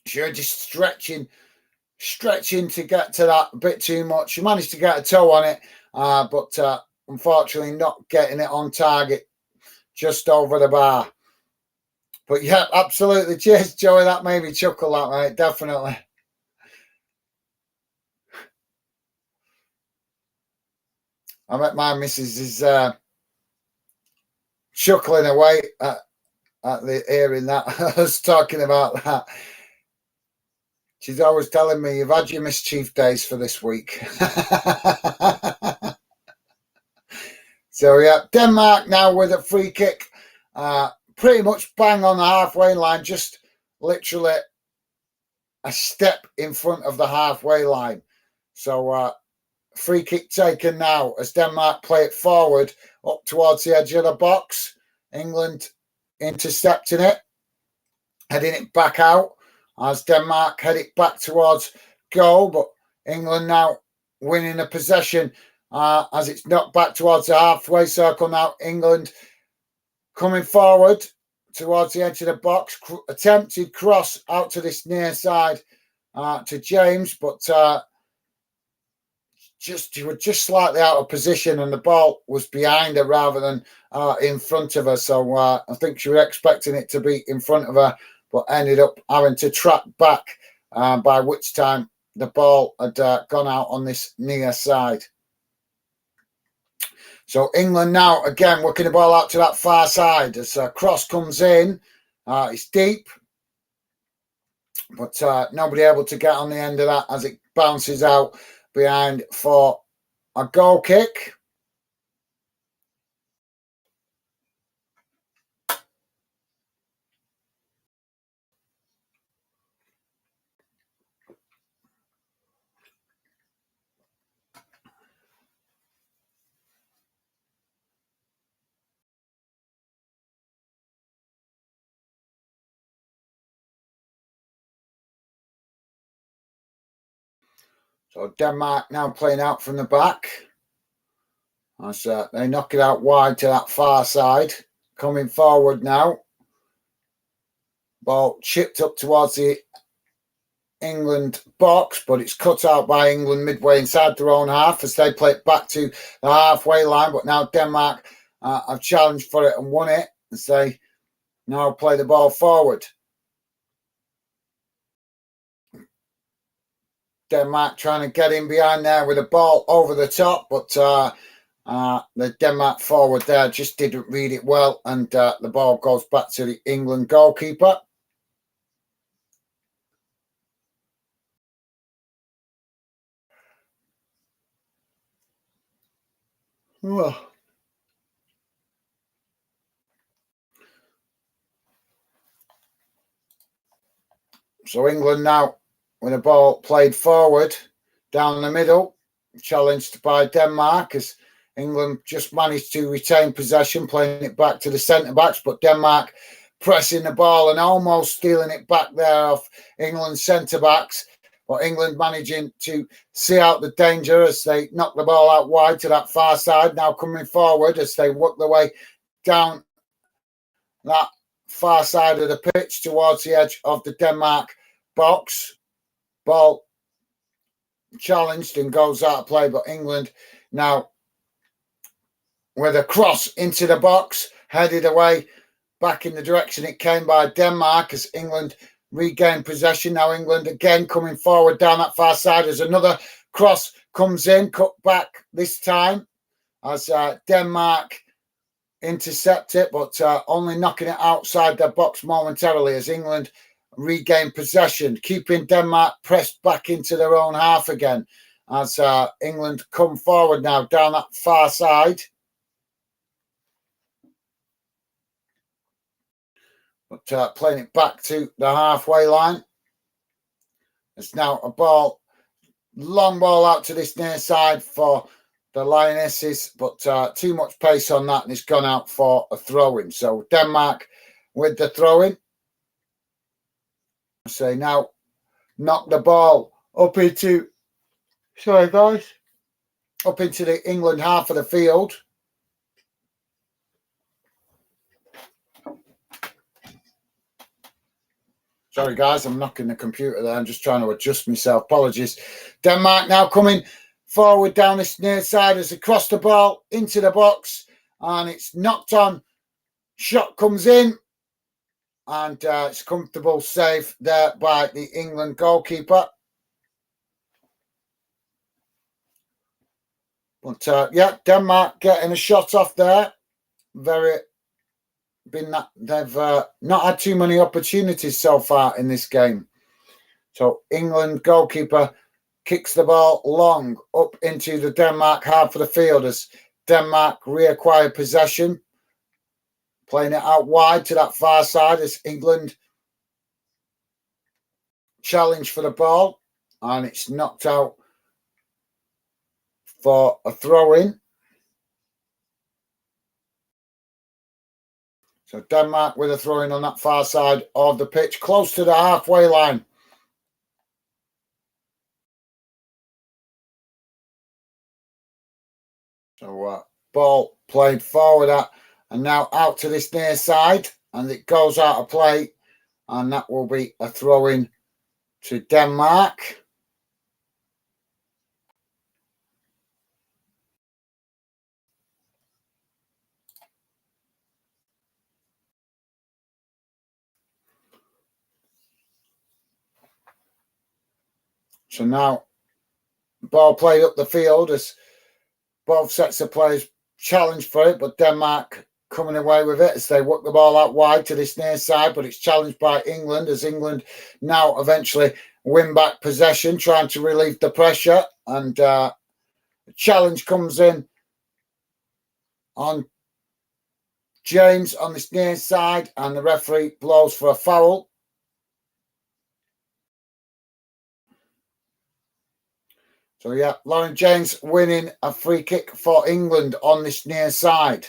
Sure, just stretching to get to that a bit too much. She managed to get a toe on it, but unfortunately not getting it on target, just over the bar. But yeah, absolutely. Cheers, Joey. That made me chuckle, that, mate. Definitely. I bet my missus is chuckling away at the hearing that I was talking about that. She's always telling me, you've had your mischief days for this week. So, yeah, Denmark now with a free kick. Pretty much bang on the halfway line, just literally a step in front of the halfway line. So, free kick taken now as Denmark play it forward up towards the edge of the box. England intercepting it, heading it back out as Denmark head it back towards goal. But England now winning a possession as it's knocked back towards the halfway circle now. England coming forward towards the edge of the box. Attempted cross out to this near side to James, but she was just slightly out of position, and the ball was behind her rather than in front of her. So I think she was expecting it to be in front of her, but ended up having to track back, by which time the ball had gone out on this near side. So England now, again, working the ball out to that far side as a cross comes in. It's deep, but nobody able to get on the end of that as it bounces out behind for a goal kick. So Denmark now playing out from the back. As they knock it out wide to that far side. Coming forward now. Ball chipped up towards the England box, but it's cut out by England midway inside their own half as they play it back to the halfway line. But now Denmark have challenged for it and won it as they now play the ball forward. Denmark trying to get in behind there with a ball over the top, but the Denmark forward there just didn't read it well, and the ball goes back to the England goalkeeper. So England now with a ball played forward down the middle, challenged by Denmark as England just managed to retain possession, playing it back to the centre-backs, but Denmark pressing the ball and almost stealing it back there off England's centre-backs, but England managing to see out the danger as they knock the ball out wide to that far side, now coming forward as they work their way down that far side of the pitch towards the edge of the Denmark box. Ball challenged and goes out of play, but England now with a cross into the box, headed away back in the direction it came by Denmark as England regained possession. Now England again coming forward down that far side as another cross comes in, cut back this time as Denmark intercept it, but only knocking it outside their box momentarily as England regain possession, keeping Denmark pressed back into their own half again as England come forward now down that far side. But playing it back to the halfway line. It's now a ball, long ball out to this near side for the Lionesses, but too much pace on that and it's gone out for a throw-in. So Denmark with the throw-in. So now knock the ball up into, up into the England half of the field. Sorry, guys, I'm knocking the computer there. I'm just trying to adjust myself. Apologies. Denmark now coming forward down this near side as they cross the ball into the box. And it's knocked on. Shot comes in. And it's a comfortable save there by the England goalkeeper. But, yeah, Denmark getting a shot off there. They've not had too many opportunities so far in this game. So England goalkeeper kicks the ball long up into the Denmark half of the field as Denmark reacquire possession, playing it out wide to that far side as England challenge for the ball, and it's knocked out for a throw-in. So Denmark with a throw-in on that far side of the pitch, close to the halfway line. So ball played forward and now out to this near side, and it goes out of play, and that will be a throw-in to Denmark. So now ball played up the field as both sets of players challenge for it, but Denmark coming away with it as they work the ball out wide to this near side, but it's challenged by England as England now eventually win back possession, trying to relieve the pressure. And the challenge comes in on James on this near side, and the referee blows for a foul. So yeah, Lauren James winning a free kick for England on this near side.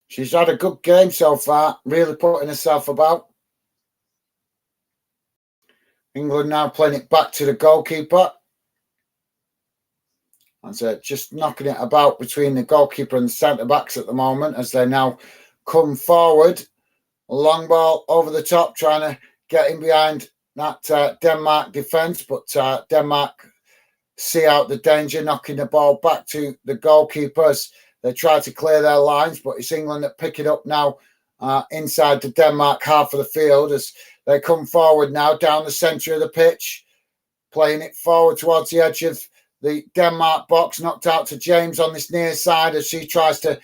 She's had a good game so far, really putting herself about. England now playing it back to the goalkeeper. And just knocking it about between the goalkeeper and the centre-backs at the moment as they now come forward. A long ball over the top, trying to get in behind that Denmark defence, but Denmark see out the danger, knocking the ball back to the goalkeepers. They try to clear their lines, but it's England that pick it up now inside the Denmark half of the field as they come forward now down the centre of the pitch, playing it forward towards the edge of the Denmark box, knocked out to James on this near side as she tries to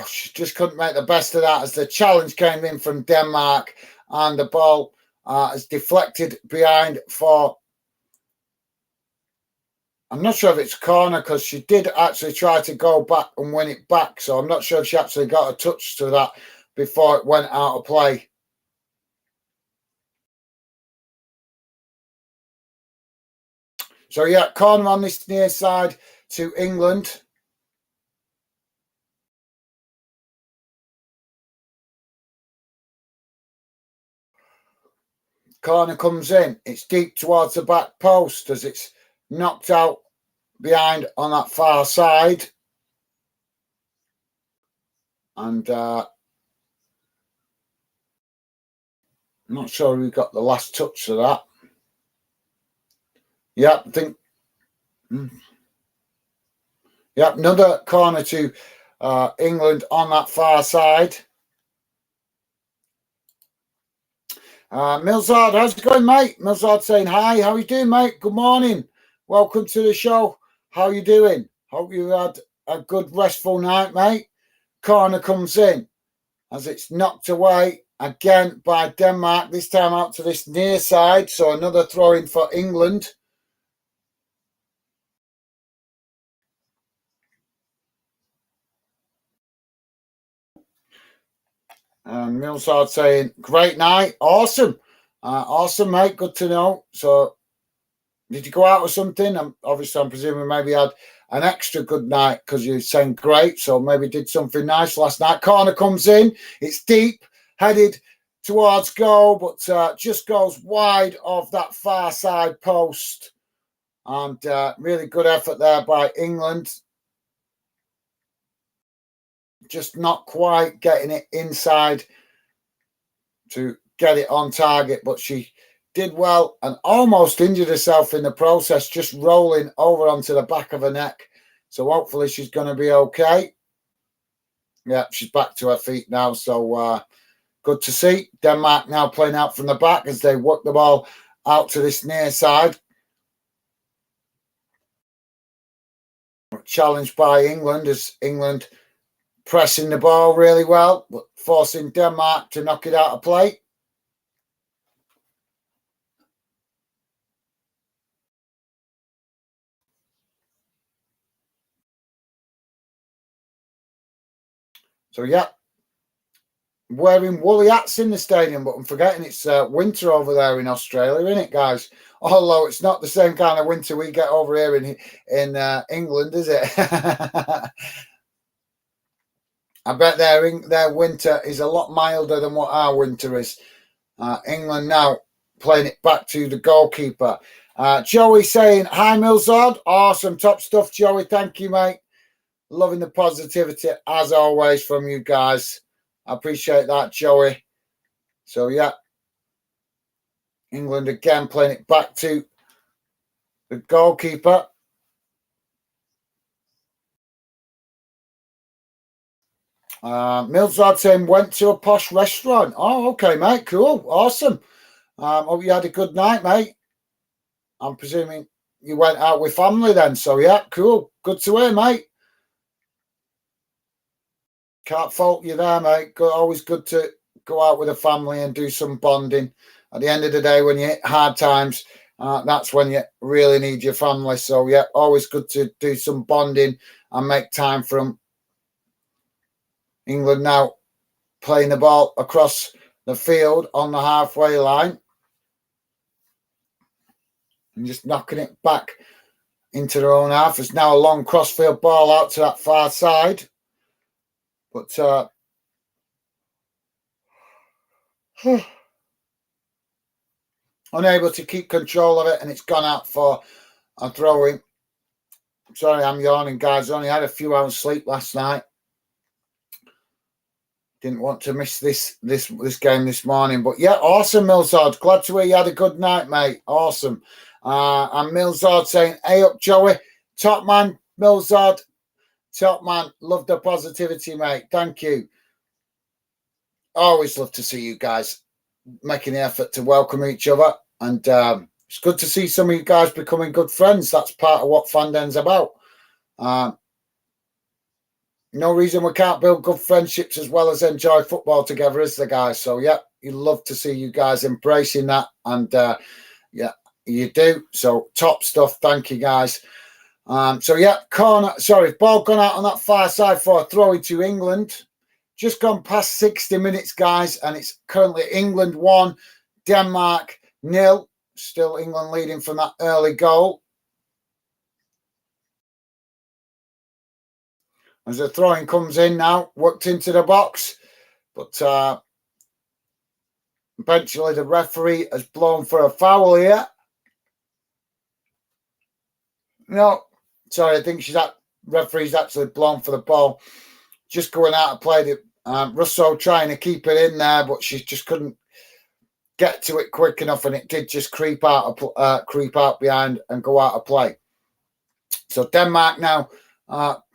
she just couldn't make the best of that as the challenge came in from Denmark and the ball is deflected behind for, I'm not sure if it's corner because she did actually try to go back and win it back. So I'm not sure if she actually got a touch to that before it went out of play. So yeah, corner on this near side to England. Corner comes in. It's deep towards the back post as it's knocked out behind on that far side. And I'm not sure who got the last touch of that. Yeah, I think. Yeah, another corner to England on that far side. Milzard, how's it going, mate? Milzard saying hi. How you doing, mate? Good morning. Welcome to the show. How you doing? Hope you had a good restful night, mate. Corner comes in as it's knocked away again by Denmark, this time out to this near side. So another throw in for England. And Milsard saying, great night. Awesome. Awesome, mate. Good to know. So did you go out or something? Obviously, I'm presuming maybe you had an extra good night because you're saying great. So maybe did something nice last night. Corner comes in. It's deep, headed towards goal, but just goes wide of that far side post. And really good effort there by England. Just not quite getting it inside to get it on target, but she did well and almost injured herself in the process, just rolling over onto the back of her neck. So hopefully she's going to be okay. Yeah, she's back to her feet now. So good to see. Denmark now playing out from the back as they work the ball out to this near side. Challenged by England as England pressing the ball really well, but forcing Denmark to knock it out of play. So, yeah, wearing woolly hats in the stadium, but I'm forgetting it's winter over there in Australia, isn't it, guys? Although it's not the same kind of winter we get over here in England, is it? I bet their winter is a lot milder than what our winter is. England now playing it back to the goalkeeper. Joey saying, hi, Milzard. Awesome, top stuff, Joey. Thank you, mate. Loving the positivity, as always, from you guys. I appreciate that, Joey. So, yeah. England again playing it back to the goalkeeper. Millsard saying went to a posh restaurant. Oh, okay, mate. Cool. Awesome. Hope you had a good night, mate. I'm presuming you went out with family then. So, yeah, cool. Good to hear, mate. Can't fault you there, mate. Always good to go out with a family and do some bonding. At the end of the day, when you hit hard times, that's when you really need your family. So, yeah, always good to do some bonding and make time for them. England now playing the ball across the field on the halfway line and just knocking it back into their own half. There's now a long crossfield ball out to that far side. But unable to keep control of it, and it's gone out for a throw-in. Sorry, I'm yawning, guys. Only had a few hours sleep last night. Didn't want to miss this game this morning. But yeah, awesome, Millsard. Glad to hear you had a good night, mate. Awesome. And Millsard saying, hey up, Joey. Top man, Millsard. Top man. Love the positivity, mate. Thank you. Always love to see you guys making the effort to welcome each other. And it's good to see some of you guys becoming good friends. That's part of what Fanden's about. No reason we can't build good friendships as well as enjoy football together, is there, guys? So, yeah, you love to see you guys embracing that. And, yeah, you do. So, top stuff. Thank you, guys. So, yeah, ball gone out on that far side for a throw into England. Just gone past 60 minutes, guys, and it's currently England 1, Denmark 0. Still England leading from that early goal. As the throwing comes in now, worked into the box, but eventually the referee has blown for a foul here. No, sorry, I think referee's actually blown for the ball. Just going out of play. Russo trying to keep it in there, but she just couldn't get to it quick enough, and it did just creep out behind and go out of play. So Denmark now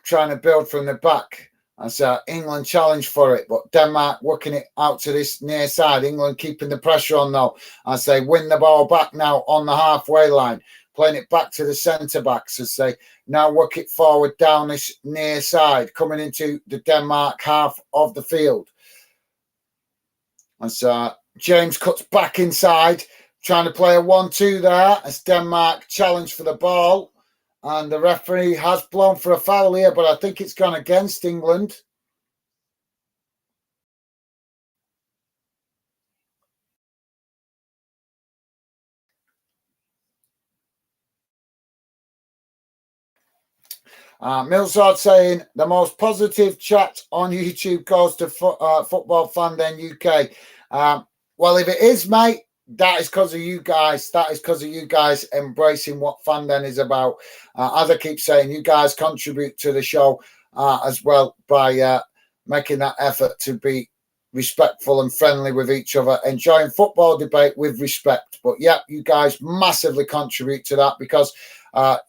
trying to build from the back as England challenge for it, but Denmark working it out to this near side. England keeping the pressure on though as they win the ball back now on the halfway line, playing it back to the centre backs as they now work it forward down this near side, coming into the Denmark half of the field. As James cuts back inside, trying to play a 1-2 there as Denmark challenge for the ball. And the referee has blown for a foul here, but I think it's gone against England. Millsard saying the most positive chat on YouTube goes to Football Fanden UK. Well, if it is, mate, that is because of you guys. That is because of you guys embracing what Fanden is about. As I keep saying, you guys contribute to the show as well by making that effort to be respectful and friendly with each other, enjoying football debate with respect. But yeah, you guys massively contribute to that because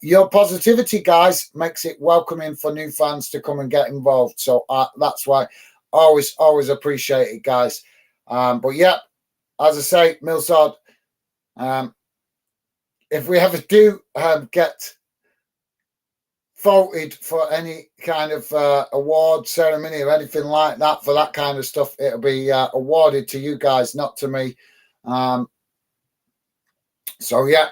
your positivity, guys, makes it welcoming for new fans to come and get involved. So that's why always appreciate it, guys. But yeah, as I say, Millsard, if we ever do get voted for any kind of award ceremony or anything like that for that kind of stuff, it'll be awarded to you guys, not to me. So yeah,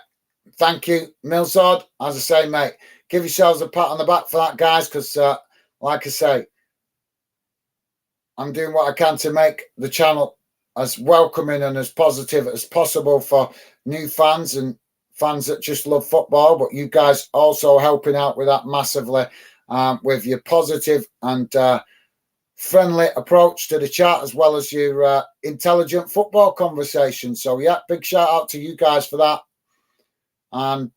thank you, Millsard. As I say, mate, give yourselves a pat on the back for that, guys, because like I say, I'm doing what I can to make the channel as welcoming and as positive as possible for new fans and fans that just love football, but you guys also helping out with that massively with your positive and friendly approach to the chat, as well as your intelligent football conversation. So yeah, big shout out to you guys for that. And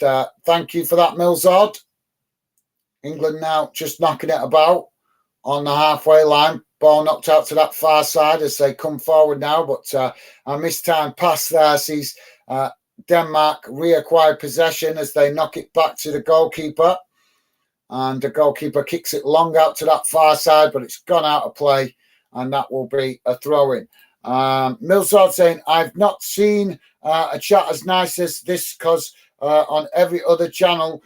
thank you for that, Millsard. England now just knocking it about on the halfway line. Ball knocked out to that far side as they come forward now, but a mistimed pass there sees Denmark reacquire possession as they knock it back to the goalkeeper. and the goalkeeper kicks it long out to that far side, but it's gone out of play, and that will be a throw-in. Millsard saying, I've not seen a chat as nice as this, because on every other channel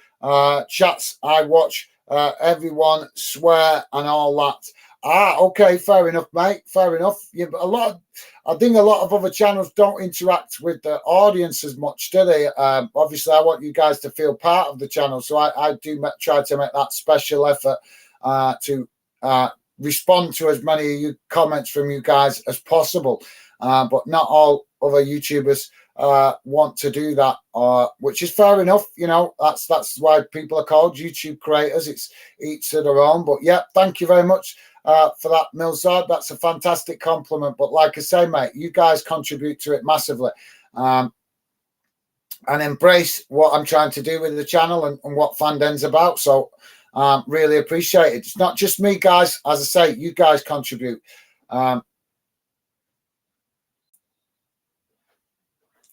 chats I watch, everyone swear and all that. Okay, fair enough, mate. Fair enough. Yeah, but I think a lot of other channels don't interact with the audience as much, do they? Obviously, I want you guys to feel part of the channel, so I do try to make that special effort to respond to as many of you comments from you guys as possible. But not all other YouTubers want to do that, which is fair enough. You know, that's why people are called YouTube creators. It's each to their own. But yeah, thank you very much for that, Millsard. That's a fantastic compliment. But like I say, mate, you guys contribute to it massively. And embrace what I'm trying to do with the channel and what Fanden's about. So really appreciate it. It's not just me, guys. As I say, you guys contribute.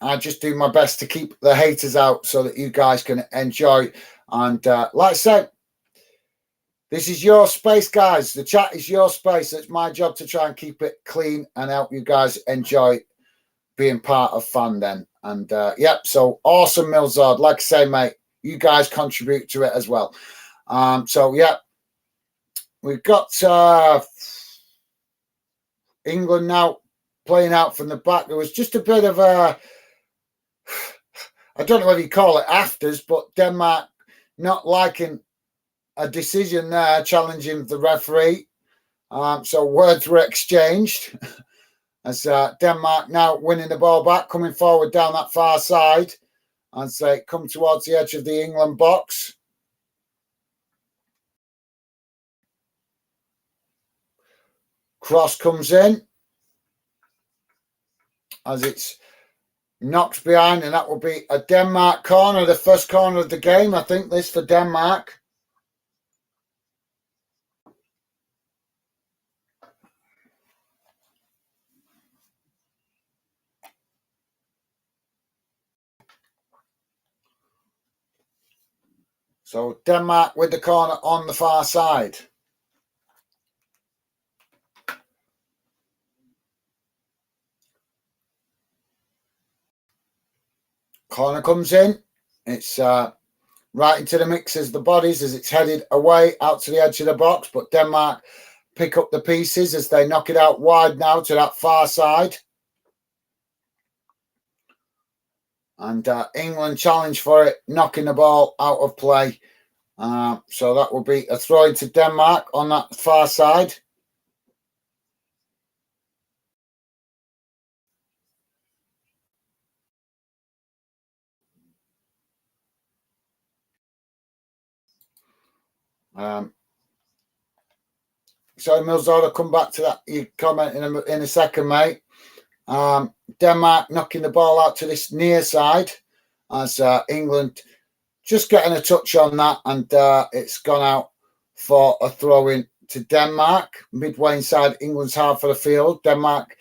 I just do my best to keep the haters out so that you guys can enjoy. And like I said, this is your space, guys. The chat is your space. It's my job to try and keep it clean and help you guys enjoy being part of Fanden. And yep, so awesome, Millsard. Like I say, mate, you guys contribute to it as well. So yeah, we've got England now playing out from the back. There was just a bit of a, I don't know whether you call it afters, but Denmark not liking a decision there, challenging the referee. So words were exchanged as Denmark now winning the ball back, coming forward down that far side, and say come towards the edge of the England box. Cross comes in as it's knocked behind, and that will be a Denmark corner, the first corner of the game, I think, this for Denmark. So Denmark with the corner on the far side. Corner comes in. It's right into the mix as the bodies as it's headed away out to the edge of the box. But Denmark pick up the pieces as they knock it out wide now to that far side. And England challenge for it, knocking the ball out of play. So that will be a throw into Denmark on that far side. So Millsard, I'll come back to that. You comment in a second, mate. Denmark knocking the ball out to this near side as England just getting a touch on that, and it's gone out for a throw-in to Denmark. Midway inside England's half of the field. Denmark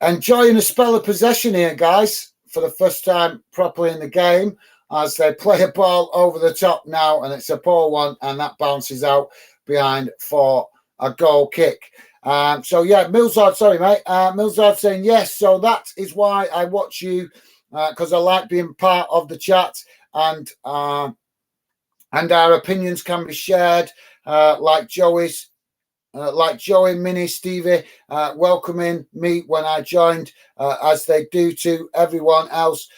enjoying a spell of possession here, guys, for the first time properly in the game, as they play a ball over the top now, and it's a poor one, and that bounces out behind for a goal kick. So yeah, Millsard, sorry, mate. Millsard saying yes. So that is why I watch you, because I like being part of the chat, and our opinions can be shared. Like Joey, Minnie, Stevie, welcoming me when I joined, as they do to everyone else.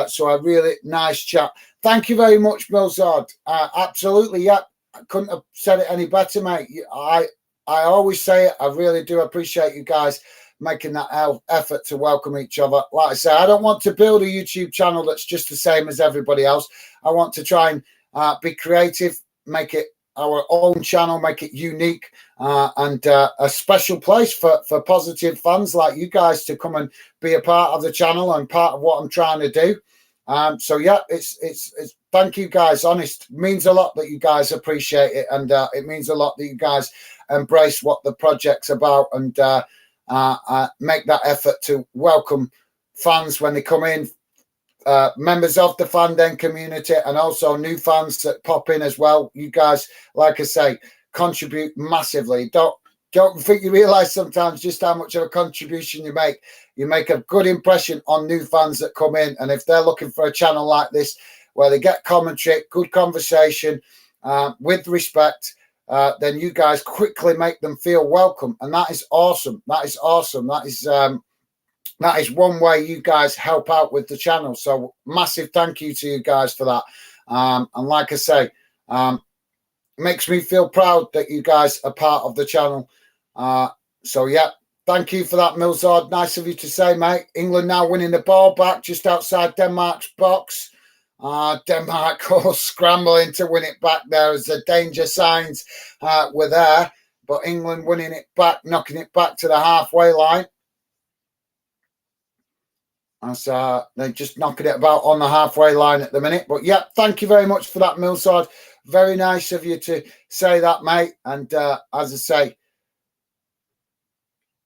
So a really nice chat. Thank you very much, Millsard. Absolutely, yeah. I couldn't have said it any better, mate. I always say it. I really do appreciate you guys making that effort to welcome each other. Like I say, I don't want to build a YouTube channel that's just the same as everybody else. I want to try and be creative, make it our own channel, make it unique, and a special place for positive fans like you guys to come and be a part of the channel and part of what I'm trying to do. So yeah, it's thank you guys. Honest, it means a lot that you guys appreciate it, and it means a lot that you guys embrace what the project's about, and make that effort to welcome fans when they come in members of the Fanden community and also new fans that pop in as well. You guys, like I say, contribute massively. Don't think you realize sometimes just how much of a contribution you make. You make a good impression on new fans that come in, and if they're looking for a channel like this where they get commentary, good conversation, with respect, then you guys quickly make them feel welcome, and that is awesome. That is awesome. That is one way you guys help out with the channel. So massive thank you to you guys for that. And like I say, makes me feel proud that you guys are part of the channel. So yeah, thank you for that, Milzard. Nice of you to say, mate. England now winning the ball back just outside Denmark's box. Denmark scrambling to win it back there as the danger signs were there. But England winning it back, knocking it back to the halfway line. As they're just knocking it about on the halfway line at the minute. But yeah, thank you very much for that, Milzard. Very nice of you to say that, mate. And as I say,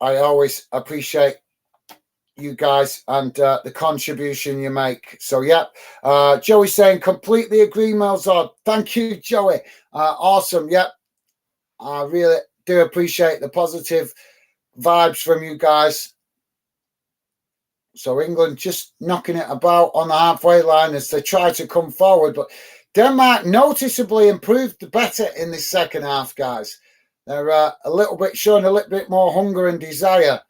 I always appreciate you guys and the contribution you make. So yeah, Joey saying completely agree, Milzard. Thank you, Joey. Awesome. Yeah, I really do appreciate the positive vibes from you guys. So England just knocking it about on the halfway line as they try to come forward. But Denmark noticeably improved better in the second half, guys. They're a little bit showing a little bit more hunger and desire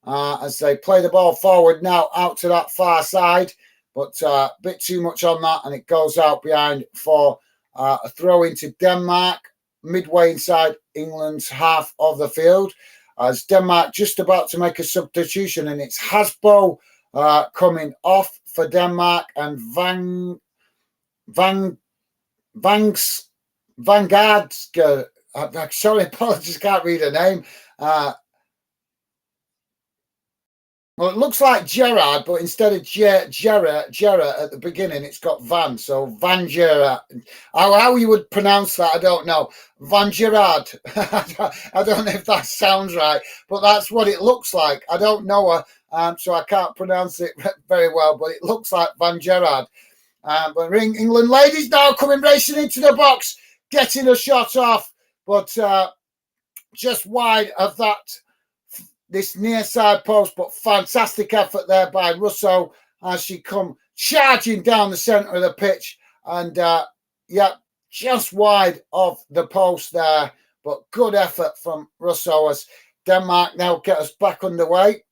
as they play the ball forward now out to that far side. But a bit too much on that, and it goes out behind for a throw into Denmark, midway inside England's half of the field. As Denmark just about to make a substitution, and it's Hasbo coming off for Denmark, and Vanguard. Sorry, apologies, can't read her name. Well, it looks like Gerard, but instead of Gerard at the beginning, it's got Van. So Van Gerard. How you would pronounce that, I don't know. Van Gerard. I don't know if that sounds right, but that's what it looks like. I don't know her, so I can't pronounce it very well, but it looks like Van Gerard. But England ladies now coming racing into the box, getting a shot off, but just wide of this near side post. But fantastic effort there by Russo as she come charging down the centre of the pitch, and yeah, just wide of the post there. But good effort from Russo as Denmark now get us back underway.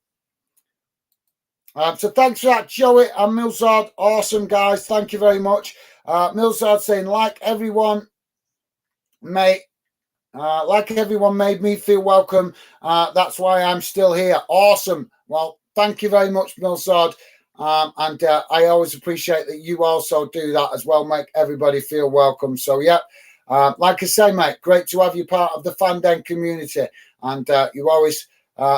So thanks for that, Joey and Milzard. Awesome, guys. Thank you very much. Milzard saying, like everyone made me feel welcome. That's why I'm still here. Awesome. Well, thank you very much, Milzard. And I always appreciate that you also do that as well, make everybody feel welcome. So, yeah, like I say, mate, great to have you part of the Fanden community. And you always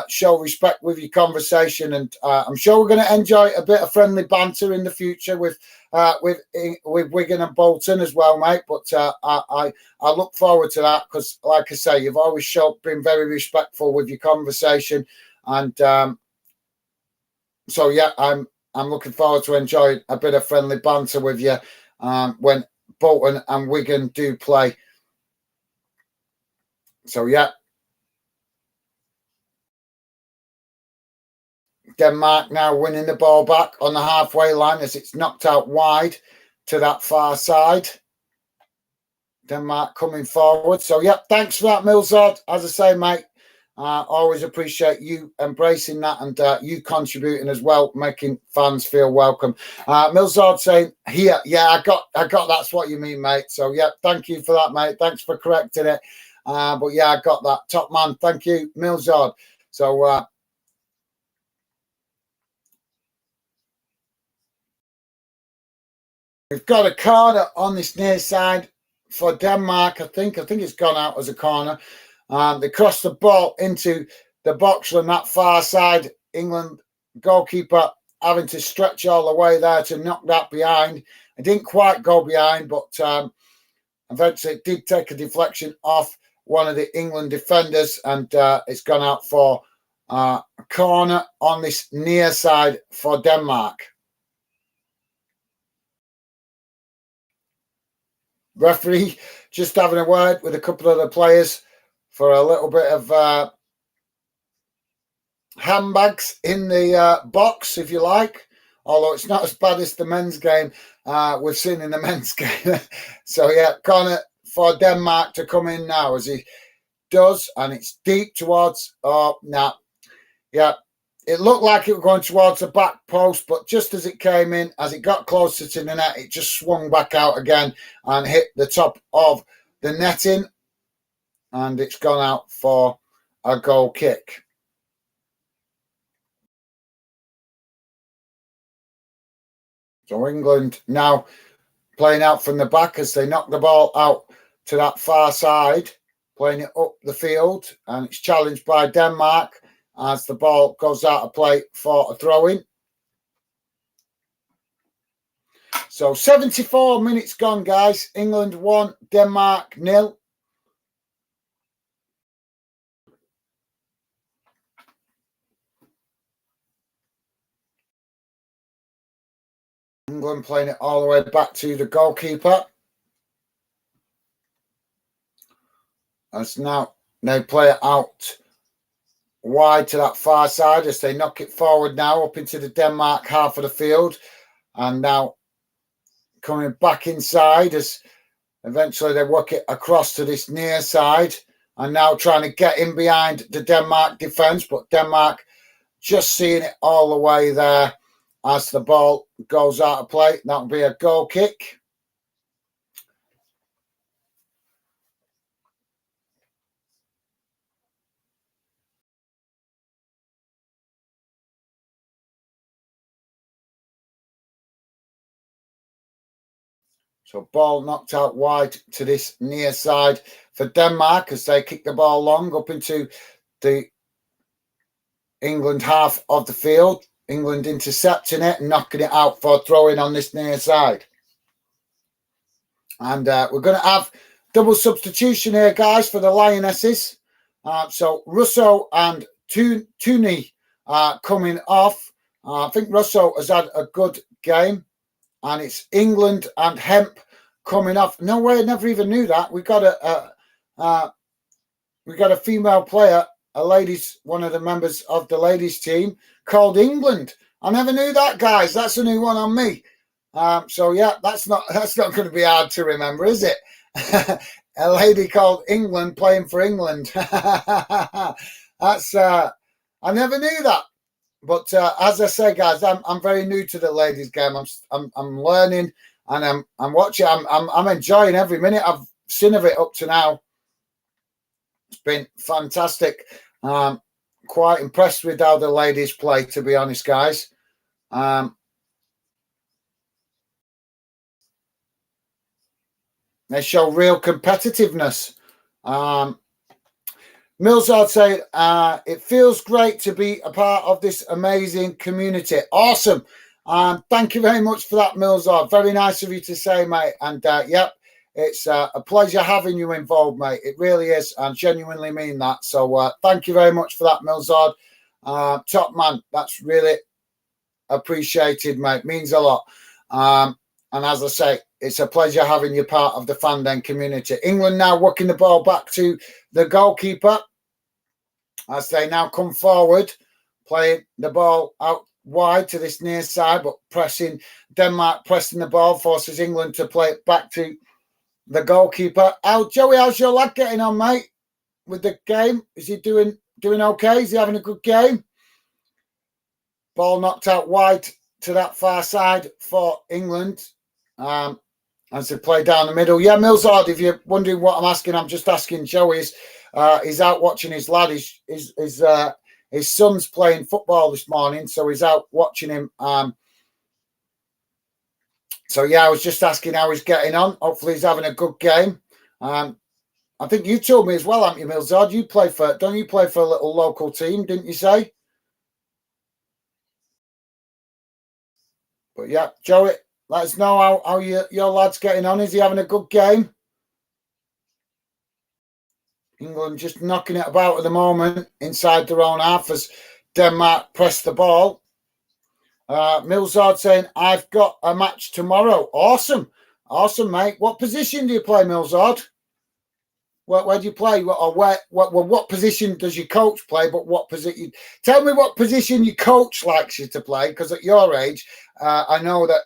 show respect with your conversation, and I'm sure we're going to enjoy a bit of friendly banter in the future with Wigan and Bolton as well, mate. But I look forward to that because, like I say, you've always been very respectful with your conversation, and so yeah, I'm looking forward to enjoying a bit of friendly banter with you when Bolton and Wigan do play. So yeah. Denmark now winning the ball back on the halfway line as it's knocked out wide to that far side. Denmark coming forward. So, yeah, thanks for that, Milzard. As I say, mate, always appreciate you embracing that and you contributing as well, making fans feel welcome. Milzard saying, here, yeah, I got that's what you mean, mate. So, yeah, thank you for that, mate. Thanks for correcting it. But, yeah, I got that. Top man. Thank you, Milzard. So, we've got a corner on this near side for Denmark. I think it's gone out as a corner. They crossed the ball into the box from that far side. England goalkeeper having to stretch all the way there to knock that behind. It didn't quite go behind, but eventually it did take a deflection off one of the England defenders, and it's gone out for a corner on this near side for Denmark. referee just having a word with a couple of the players for a little bit of handbags in the box, if you like. Although it's not as bad as the men's game we've seen in the men's game. So, yeah, corner for Denmark to come in now as he does. And it's deep towards... Oh, no. Yeah, it looked like it was going towards the back post, but just as it came in, as it got closer to the net, it just swung back out again and hit the top of the netting. And it's gone out for a goal kick. So England now playing out from the back as they knock the ball out to that far side, playing it up the field, and it's challenged by Denmark as the ball goes out of play for a throw-in. So 74 minutes gone, guys. England 1, Denmark 0. England playing it all the way back to the goalkeeper. As now they play it out wide to that far side as they knock it forward now up into the Denmark half of the field. And now coming back inside as eventually they work it across to this near side. And now trying to get in behind the Denmark defence. But Denmark just seeing it all the way there as the ball goes out of play. That'll be a goal kick. So ball knocked out wide to this near side for Denmark as they kick the ball long up into the England half of the field. England intercepting it and knocking it out for throwing on this near side. And we're going to have double substitution here, guys, for the Lionesses. So Russo and Tooney coming off. I think Russo has had a good game. And it's England and Hemp coming off. No way, I never even knew that. We got a female player, a ladies, one of the members of the ladies team called England. I never knew that, guys. That's a new one on me. So yeah, that's not going to be hard to remember, is it? A lady called England playing for England. That's I never knew that. But as I say, guys, I'm very new to the ladies' game. I'm learning and I'm watching. I'm enjoying every minute I've seen of it up to now. It's been fantastic. Quite impressed with how the ladies play, to be honest, guys. They show real competitiveness. Millsard saying, it feels great to be a part of this amazing community. Awesome. Thank you very much for that, Millsard. Very nice of you to say, mate. And yep, it's a pleasure having you involved, mate. It really is. I genuinely mean that. So thank you very much for that, Millsard. Top man. That's really appreciated, mate. Means a lot. And as I say, it's a pleasure having you part of the Fanden community. England now working the ball back to the goalkeeper as they now come forward, playing the ball out wide to this near side, but pressing Denmark, pressing the ball, forces England to play it back to the goalkeeper. Joey, how's your lad getting on, mate, with the game? Is he doing okay? Is he having a good game? Ball knocked out wide to that far side for England. As they play down the middle. Yeah, Millsard, if you're wondering what I'm asking, I'm just asking Joey. He's out watching his lad. His son's playing football this morning, so he's out watching him. So, yeah, I was just asking how he's getting on. Hopefully he's having a good game. I think you told me as well, haven't you, Millsard? Don't you play for a little local team, didn't you say? But, yeah, Joey, let us know how your lad's getting on. Is he having a good game? England just knocking it about at the moment inside their own half as Denmark press the ball. Millsard saying, I've got a match tomorrow. Awesome. Awesome, mate. What position do you play, Millsard? Where do you play? Or what position does your coach play? But what position? Tell me what position your coach likes you to play, because at your age, I know that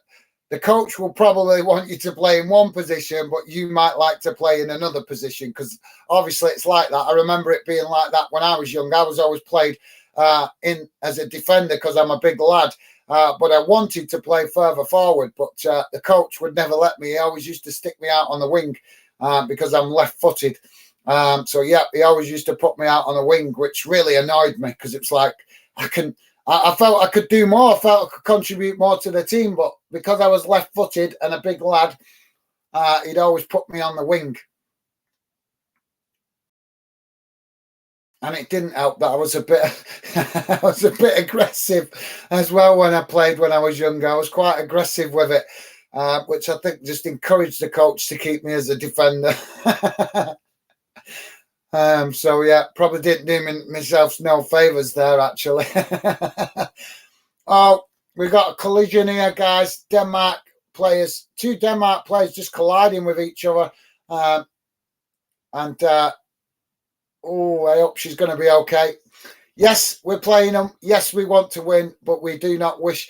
the coach will probably want you to play in one position, but you might like to play in another position, because obviously it's like that. I remember it being like that when I was young. I was always played in as a defender because I'm a big lad. But I wanted to play further forward, but the coach would never let me. He always used to stick me out on the wing because I'm left-footed. So yeah, he always used to put me out on the wing, which really annoyed me, because it's like I felt I could do more. I felt I could contribute more to the team, but because I was left-footed and a big lad, he'd always put me on the wing. And it didn't help that I was a bit aggressive as well when I played when I was younger. I was quite aggressive with it, which I think just encouraged the coach to keep me as a defender. So yeah, probably didn't do myself no favours there, actually. Oh, we got a collision here, guys. Two Denmark players just colliding with each other. Oh, I hope she's going to be okay. Yes, we're playing them. Yes, we want to win, but we do not wish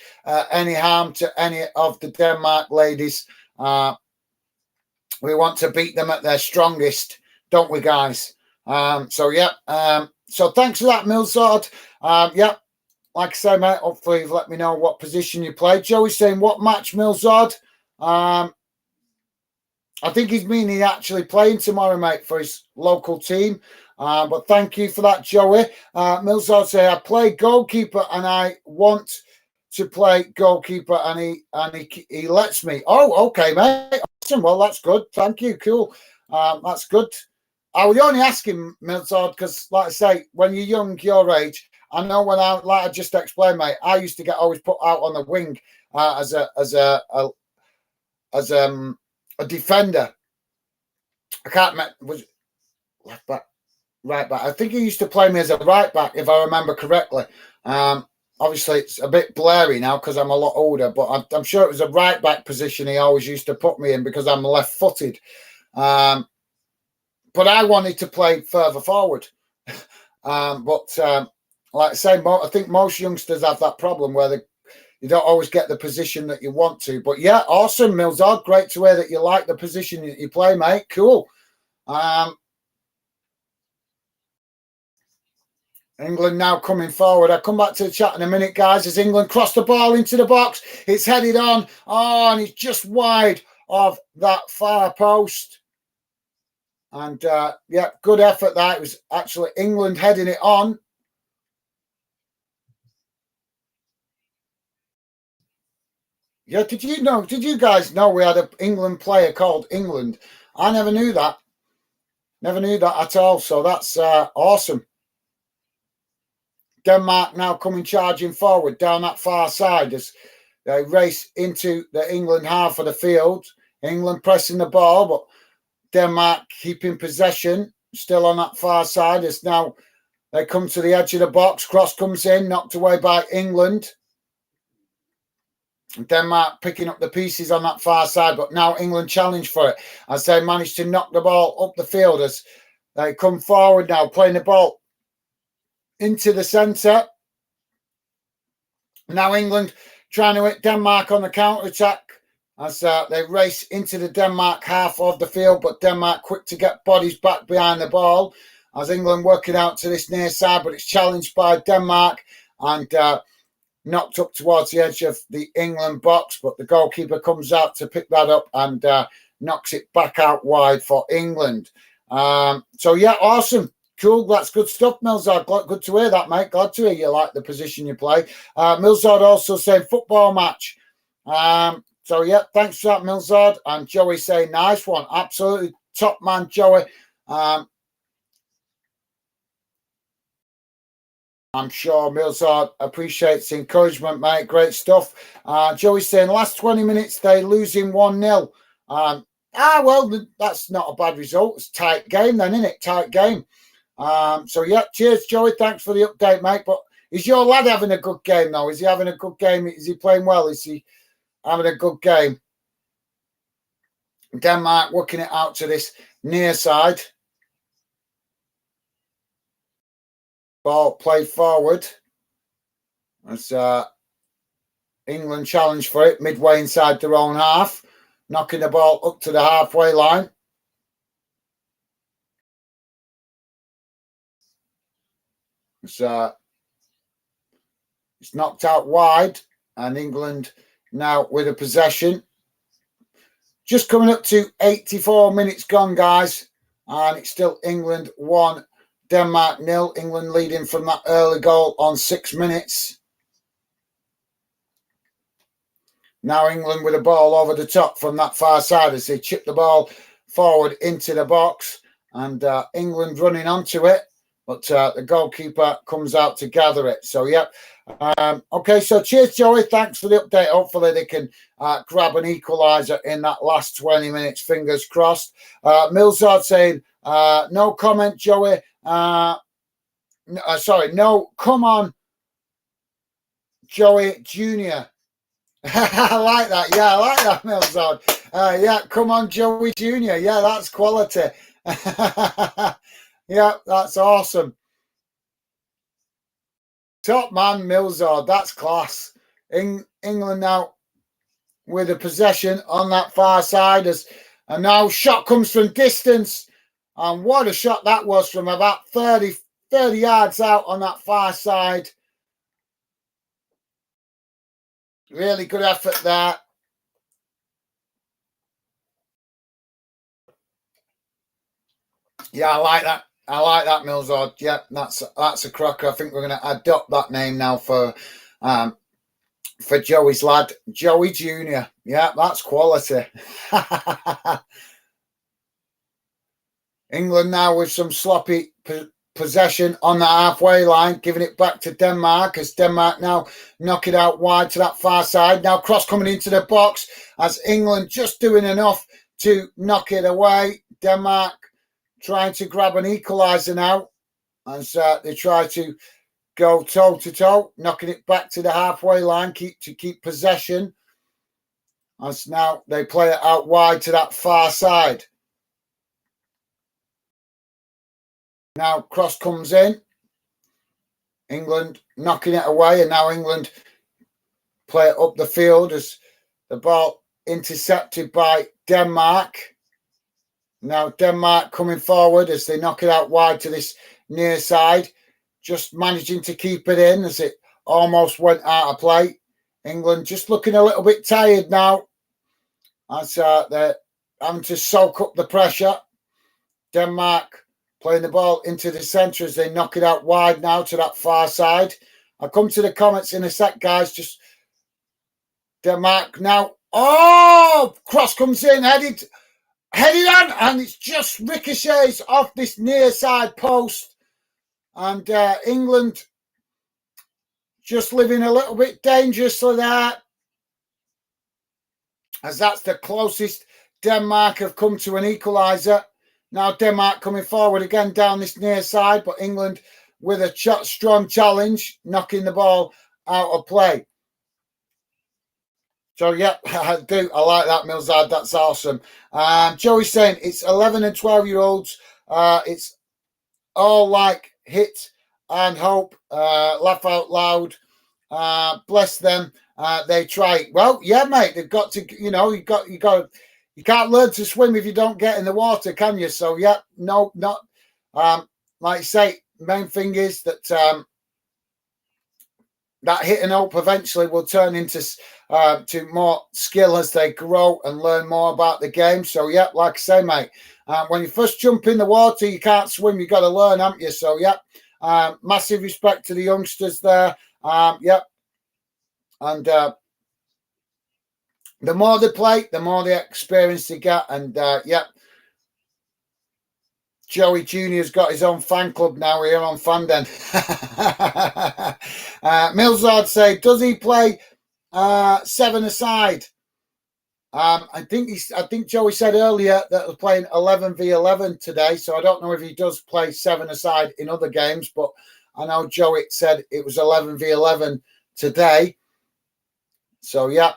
any harm to any of the Denmark ladies. We want to beat them at their strongest, don't we, guys? So thanks for that, Millsard. Like I say, mate, hopefully you've let me know what position you play. Joey's saying, what match, Millsard? I think he's meaning actually playing tomorrow, mate, for his local team. But thank you for that, Joey. Millsard say, I play goalkeeper and I want to play goalkeeper, and he lets me. Oh, okay, mate. Awesome. Well, that's good. Thank you. Cool. That's good. I would only ask him, Millsard, because, like I say, when you're young, your age, I know when like I just explained, mate, I used to get always put out on the wing as a defender. I can't remember, was left back, right back. I think he used to play me as a right back, if I remember correctly. Obviously, it's a bit blurry now because I'm a lot older, but I'm sure it was a right back position he always used to put me in because I'm left-footed. But I wanted to play further forward. Like I say, I think most youngsters have that problem where you don't always get the position that you want to. But yeah, awesome, Millsard. Great to hear that you like the position that you play, mate. Cool. England now coming forward. I'll come back to the chat in a minute, guys, as England cross the ball into the box. It's headed on. Oh, and it's just wide of that far post. And, yeah, good effort there. It was actually England heading it on. Yeah, did you guys know we had an England player called England? I never knew that. Never knew that at all. So that's awesome. Denmark now coming charging forward down that far side as they race into the England half of the field. England pressing the ball, but Denmark keeping possession. Still on that far side as now they come to the edge of the box. Cross comes in, knocked away by England. Denmark picking up the pieces on that far side, but now England challenge for it as they manage to knock the ball up the field as they come forward now, playing the ball into the centre. Now England trying to hit Denmark on the counter-attack as they race into the Denmark half of the field, but Denmark quick to get bodies back behind the ball as England working out to this near side, but it's challenged by Denmark and knocked up towards the edge of the England box, but the goalkeeper comes out to pick that up and knocks it back out wide for England. So, yeah, awesome. Cool. That's good stuff, Millsard. Good to hear that, mate. Glad to hear you like the position you play. Millsard also saying football match. So, yeah, thanks for that, Millsard. And Joey saying nice one. Absolutely top man, Joey. I'm sure Millsard appreciates the encouragement, mate. Great stuff. Joey's saying last 20 minutes, they losing 1-0. Well, that's not a bad result. It's a tight game then, isn't it? Tight game. So, yeah, cheers, Joey. Thanks for the update, mate. But is your lad having a good game, though? Is he having a good game? Is he playing well? Is he having a good game? Denmark working it out to this near side. Ball played forward as England challenge for it midway inside their own half, knocking the ball up to the halfway line. It's knocked out wide, and England now with a possession. Just coming up to 84 minutes gone, guys, and it's still England 1, Denmark 0. England leading from that early goal on 6 minutes. Now England with a ball over the top from that far side as they chip the ball forward into the box, and England running onto it, but the goalkeeper comes out to gather it. So, yeah. Okay, so cheers, Joey. Thanks for the update. Hopefully they can grab an equaliser in that last 20 minutes. Fingers crossed. Millsard saying, no comment, Joey. Sorry, no, come on, Joey Jr. I like that. Yeah, I like that, Millsard. Yeah, come on, Joey Jr. Yeah, that's quality. Yeah, that's awesome. Top man, Millsard. That's class. England now with a possession on that far side. And now shot comes from distance. And what a shot that was from about 30 yards out on that far side. Really good effort there. Yeah, I like that. I like that, Millsard. Yeah, that's a cracker. I think we're going to adopt that name now for Joey's lad, Joey Jr. Yeah, that's quality. England now with some sloppy possession on the halfway line, giving it back to Denmark as Denmark now knock it out wide to that far side. Now cross coming into the box as England just doing enough to knock it away. Denmark trying to grab an equaliser now as they try to go toe-to-toe, knocking it back to the halfway line to keep possession. As now they play it out wide to that far side. Now cross comes in. England knocking it away, and now England play it up the field as the ball intercepted by Denmark. Now Denmark coming forward as they knock it out wide to this near side, just managing to keep it in as it almost went out of play. England just looking a little bit tired now as they're having to soak up the pressure. Denmark playing the ball into the centre as they knock it out wide now to that far side. I'll come to the comments in a sec, guys. Just Denmark now. Oh, cross comes in, headed on, and it's just ricochets off this near side post. And England just living a little bit dangerously there, as that's the closest Denmark have come to an equaliser. Now Denmark coming forward again down this near side, but England with a strong challenge, knocking the ball out of play. So, yeah, I like that, Millsard. That's awesome. Joey's saying it's 11 and 12-year-olds. It's all like hit and hope. Laugh out loud. Bless them. They try. Well, yeah, mate. They've got to. You can't learn to swim if you don't get in the water, can you? So, yeah, no, not. Like I say, main thing is that that hit and hope eventually will turn into to more skill as they grow and learn more about the game. So, yeah, like I say, mate, when you first jump in the water, you can't swim. You've got to learn, haven't you? So, yeah, massive respect to the youngsters there. Yeah. And the more they play, the more the experience they get. And, yeah, Joey Jr.'s got his own fan club now here on Fanden. Millsard say, does he play 7-a-side? I think Joey said earlier that they're playing 11v11 today, so I don't know if he does play 7-a-side in other games, but I know Joey said it was 11v11 today. So, yeah,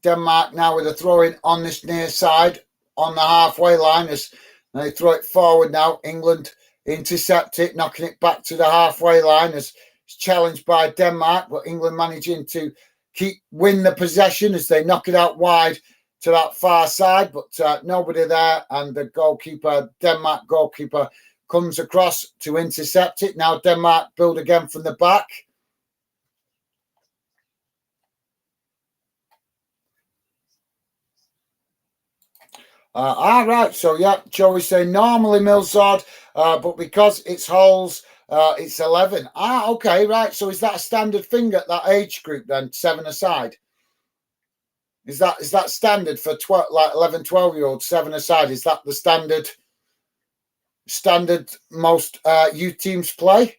Denmark now with a throw-in on this near side. on the halfway line as they throw it forward now. England intercept it, knocking it back to the halfway line as it's challenged by Denmark, but England managing to win the possession as they knock it out wide to that far side, but nobody there, and the goalkeeper, Denmark goalkeeper, comes across to intercept it. Now Denmark build again from the back. All right, so yeah, Joey's saying normally Milzard, but because it's holes, it's 11. Okay, right. So is that a standard thing at that age group then, 7-a-side? Is that standard for 12, like 11, 12-year-olds, 7-a-side? Is that the standard most youth teams play?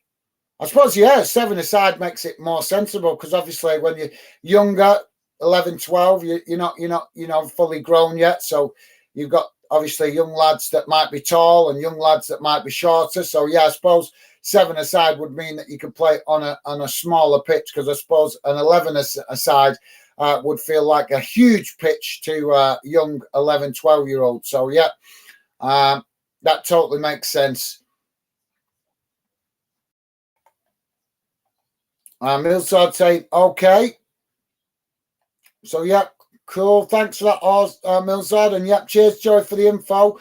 I suppose, yeah, 7-a-side makes it more sensible because obviously when you're younger, 11, 12, you're not fully grown yet. So you've got obviously young lads that might be tall and young lads that might be shorter. So yeah, I suppose 7-a-side would mean that you could play on a smaller pitch, because I suppose an 11-a-side would feel like a huge pitch to young 11, 12-year-olds. So yeah, that totally makes sense. Milsard saying, okay. So, yeah, cool. Thanks for that, Milsard. And, yeah, cheers, Joey, for the info.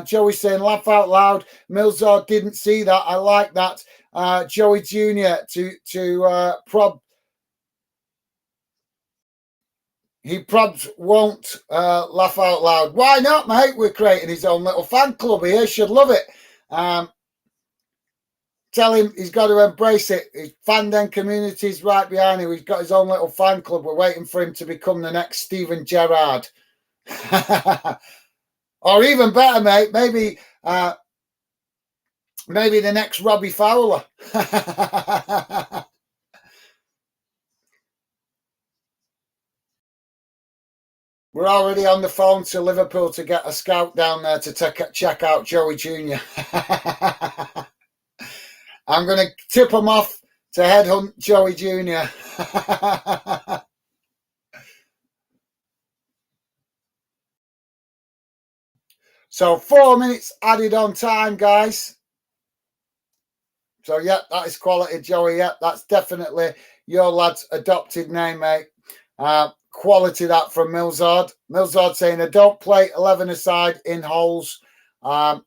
Joey saying, laugh out loud. Milsard didn't see that. I like that. Joey Jr. to prob. He probs won't laugh out loud. Why not, mate? We're creating his own little fan club here. Should love it. Tell him he's got to embrace it. His fandom community's right behind him. He's got his own little fan club. We're waiting for him to become the next Steven Gerrard. Or even better, mate, maybe the next Robbie Fowler. We're already on the phone to Liverpool to get a scout down there to check out Joey Jr. I'm going to tip him off to headhunt Joey Jr. So 4 minutes added on time, guys. So, yeah, that is quality, Joey. Yeah, that's definitely your lad's adopted name, mate. Quality that from Milzard. Milzard saying, I don't play 11-a-side in holes. Well,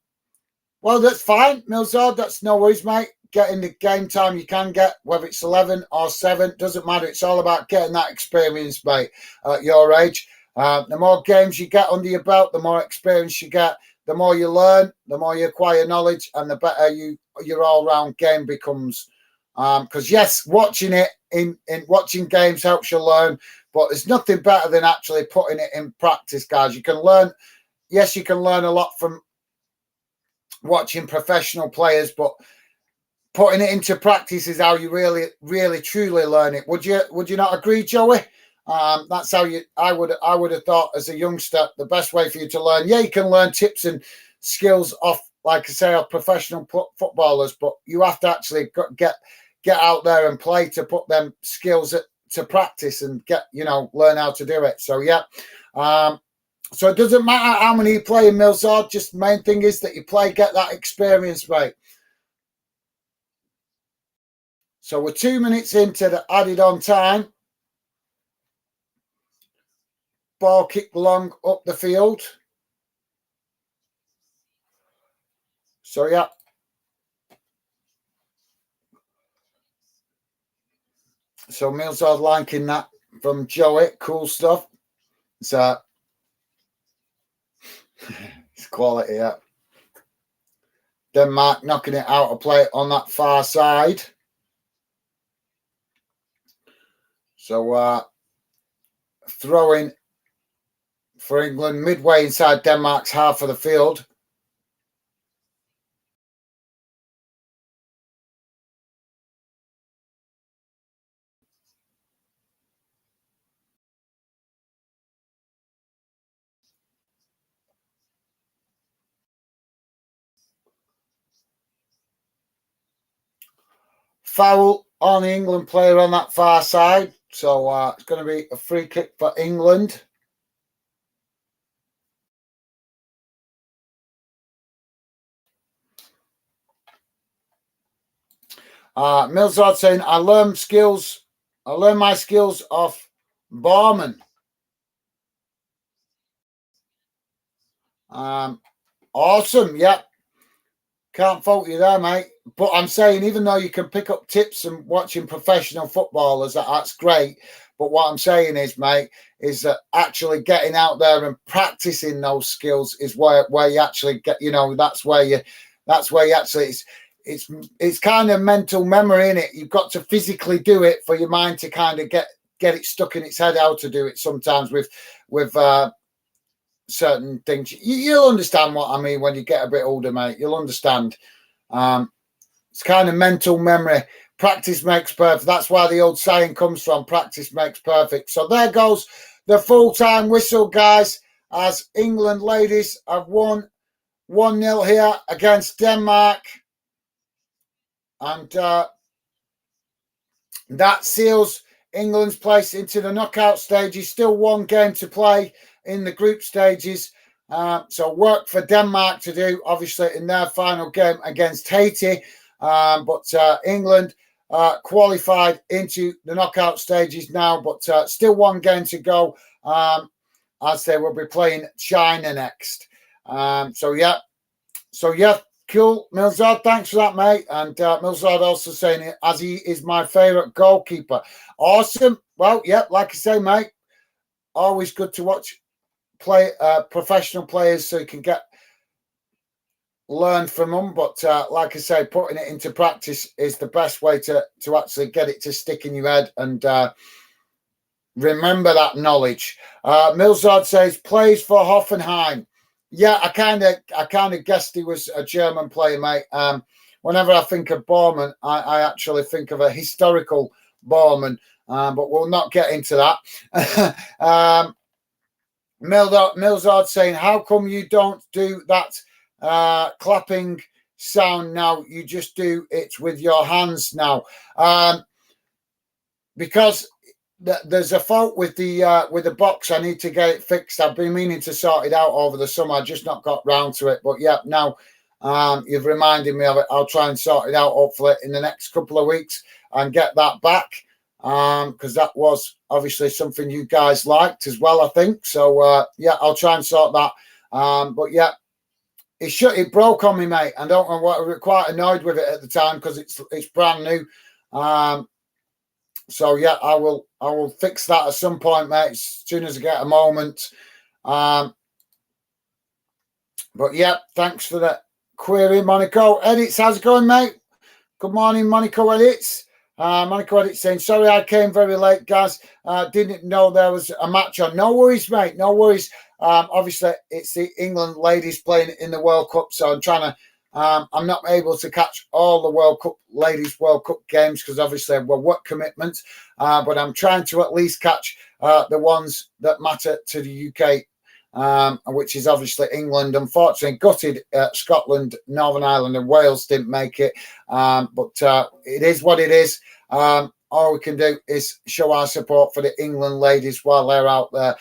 that's fine, Milzard. That's no worries, mate. Getting the game time you can get, whether it's 11 or 7, doesn't matter. It's all about getting that experience, mate, at your age. The more games you get under your belt, the more experience you get, the more you learn, the more you acquire knowledge, and the better your all-round game becomes. Because, yes, watching it in watching games helps you learn, but there's nothing better than actually putting it in practice, guys. You can learn, yes, you can learn a lot from watching professional players, but putting it into practice is how you really, really, truly learn it. Would you not agree, Joey? That's how I would have thought as a youngster, the best way for you to learn. Yeah, you can learn tips and skills off, like I say, off professional footballers, but you have to actually get out there and play to put them skills to practice and learn how to do it. So yeah. So it doesn't matter how many you play in Milzard, just the main thing is that you play, get that experience, mate. So we're 2 minutes into the added on time. Ball kicked long up the field. So, yeah. So Milzard liking that from Joey. Cool stuff. So it's quality, yeah. Denmark knocking it out of play on that far side. So throwing for England midway inside Denmark's half of the field. Foul on the England player on that far side. So it's going to be a free kick for England. Millsard saying, I learned my skills off Barman. Awesome, yeah. Can't fault you there, mate. But I'm saying, even though you can pick up tips and watching professional footballers, that's great. But what I'm saying is, mate, is that actually getting out there and practicing those skills is where you actually get, that's where you actually, it's kind of mental memory, in it. You've got to physically do it for your mind to kind of get it stuck in its head how to do it sometimes with certain things. You'll understand what I mean when you get a bit older, mate. You'll understand. It's kind of mental memory. Practice makes perfect. That's why the old saying comes from. Practice makes perfect. So there goes the full-time whistle, guys, as England ladies have won 1-0 here against Denmark. And that seals England's place into the knockout stages. Still one game to play in the group stages. So work for Denmark to do, obviously, in their final game against Haiti. But England qualified into the knockout stages now, but still one game to go, as they will be playing China next. So yeah, cool. Millsard, thanks for that, mate. And Millsard also saying, as he is my favourite goalkeeper. Awesome. Well, yeah, like I say, mate, always good to watch professional players so you can learn from them. But like I say, putting it into practice is the best way to actually get it to stick in your head and remember that knowledge. Millsard says, plays for Hoffenheim. Yeah, I kind of guessed he was a German player, mate. Whenever I think of Bormann, I actually think of a historical Bormann, but we'll not get into that. Millsard saying, how come you don't do that clapping sound now? You just do it with your hands now. Because there's a fault with the box. I need to get it fixed. I've been meaning to sort it out over the summer. I just not got round to it. But yeah, now you've reminded me of it. I'll try and sort it out hopefully in the next couple of weeks and get that back. Because that was obviously something you guys liked as well, I think. So yeah, I'll try and sort that. But yeah, it broke on me, mate. I don't know what. I was quite annoyed with it at the time because it's brand new. So yeah, I will fix that at some point, mate, as soon as I get a moment. But yeah, thanks for that query, Monaco Edits. How's it going, mate? Good morning, Monaco Edits. Monaco Edits saying, sorry I came very late, guys. Didn't know there was a match on. No worries, mate. No worries. Obviously, it's the England ladies playing in the World Cup, so I'm trying to. I'm not able to catch all the ladies World Cup games because obviously we're work commitments. But I'm trying to at least catch the ones that matter to the UK, which is obviously England. Unfortunately, gutted Scotland, Northern Ireland, and Wales didn't make it. But it is what it is. All we can do is show our support for the England ladies while they're out there,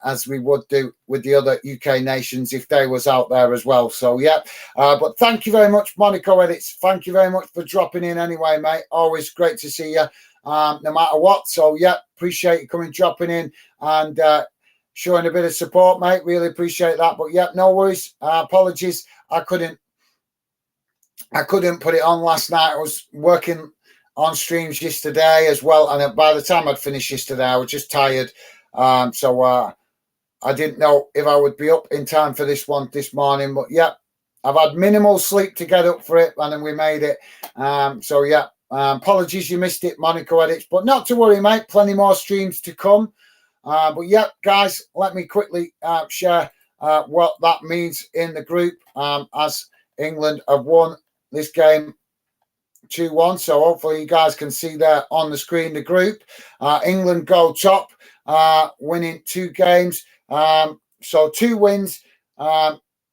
as we would do with the other UK nations if they was out there as well. So, yeah. But thank you very much, Monaco Edits. Thank you very much for dropping in anyway, mate. Always great to see you, no matter what. So, yeah, appreciate you coming, dropping in and showing a bit of support, mate. Really appreciate that. But, yeah, no worries. Apologies. I couldn't put it on last night. I was working on streams yesterday as well, and by the time I'd finished yesterday, I was just tired. So I didn't know if I would be up in time for this one this morning. But yeah, I've had minimal sleep to get up for it, and then we made it. So yeah, apologies you missed it, Monaco Edits, but not to worry, mate. Plenty more streams to come. But yeah, guys, let me quickly share what that means in the group, as England have won this game 2-1. So hopefully you guys can see there on the screen the group. England go top, winning 2 games. So 2 wins,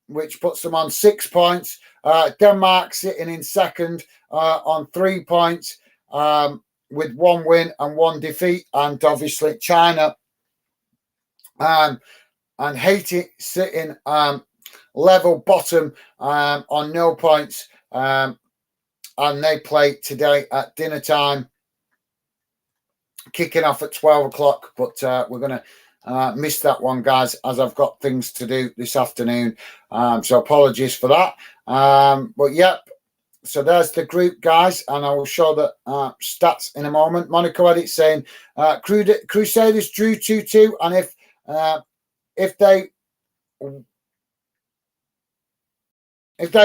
which puts them on 6 points. Denmark sitting in second on 3 points, with 1 win and 1 defeat. And obviously China and Haiti sitting level bottom on 0 points. and they play today at dinner time, kicking off at 12 o'clock. But we're going to miss that one, guys, as I've got things to do this afternoon. So apologies for that. But yep. So there's the group, guys, and I will show the stats in a moment. Monaco Edit saying Crusaders drew 2-2, and if they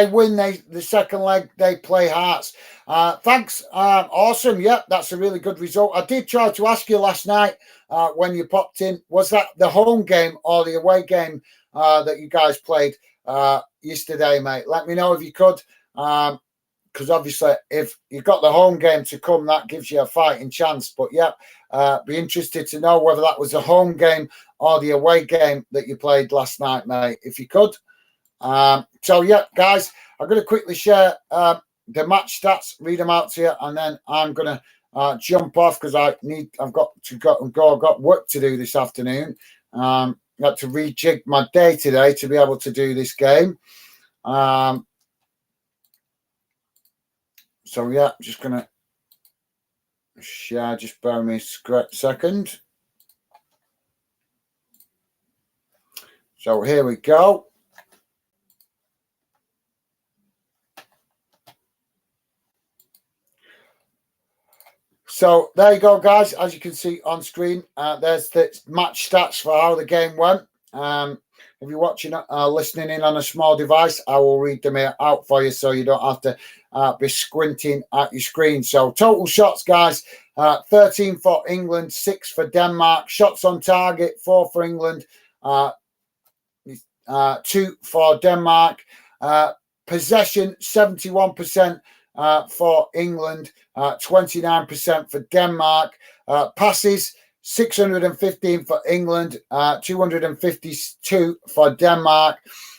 win the second leg, they play Hearts. Thanks. Awesome. Yep, that's a really good result. I did try to ask you last night when you popped in, was that the home game or the away game that you guys played yesterday, mate? Let me know if you could. Because obviously, if you've got the home game to come, that gives you a fighting chance. But yeah, be interested to know whether that was the home game or the away game that you played last night, mate, if you could. So yeah, guys, I'm going to quickly share the match stats, read them out to you, and then I'm going to jump off because I've got to go. I've got work to do this afternoon. Got to rejig my day today to be able to do this game. So yeah, just gonna share. Just bear me a second. So here we go. So there you go, guys. As you can see on screen, there's the match stats for how the game went. If you're watching, listening in on a small device, I will read them out for you so you don't have to be squinting at your screen. So total shots, guys, 13 for England, 6 for Denmark. Shots on target, 4 for England, 2 for Denmark. Possession, 71% for England, 29% for Denmark. Passes, 615 for England, 252 for Denmark.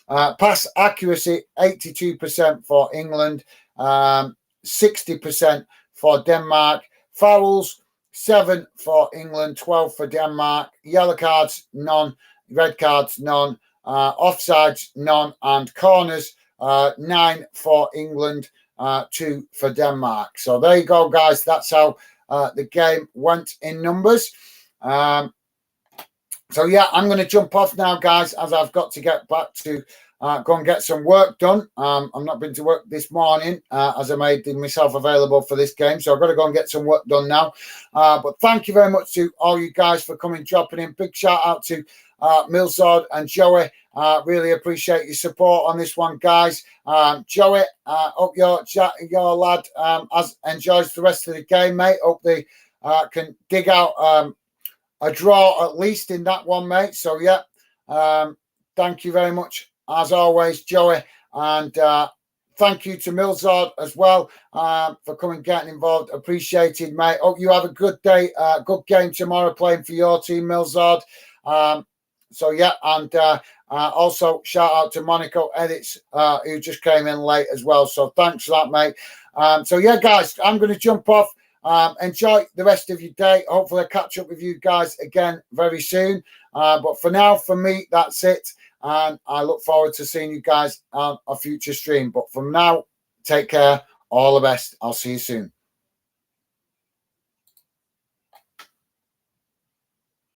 Pass accuracy, 82% for England, 60% for Denmark. Fouls, 7 for England, 12 for Denmark. Yellow cards, none. Red cards, none. Offsides, none. And corners, 9 for England, 2 for Denmark. So there you go, guys. That's how the game went in numbers. So yeah, I'm going to jump off now, guys, as I've got to get back to go and get some work done. I've not been to work this morning as I made myself available for this game, so I've got to go and get some work done now. But thank you very much to all you guys for coming, dropping in. Big shout out to Milsord and Joey. Really appreciate your support on this one, guys. Joey, hope your lad enjoys the rest of the game, mate. Hope they can dig out a draw at least in that one, mate. So yeah, thank you very much as always, Joey, and thank you to Milsord as well for coming, getting involved. Appreciated, mate. Hope you have a good day, good game tomorrow playing for your team, Milsord. So yeah, and also shout out to Monaco Edits who just came in late as well. So thanks for that, mate. So yeah, guys, I'm going to jump off. Enjoy the rest of your day. Hopefully I'll catch up with you guys again very soon. But for now, for me, that's it. And I look forward to seeing you guys on a future stream. But from now, take care. All the best. I'll see you soon.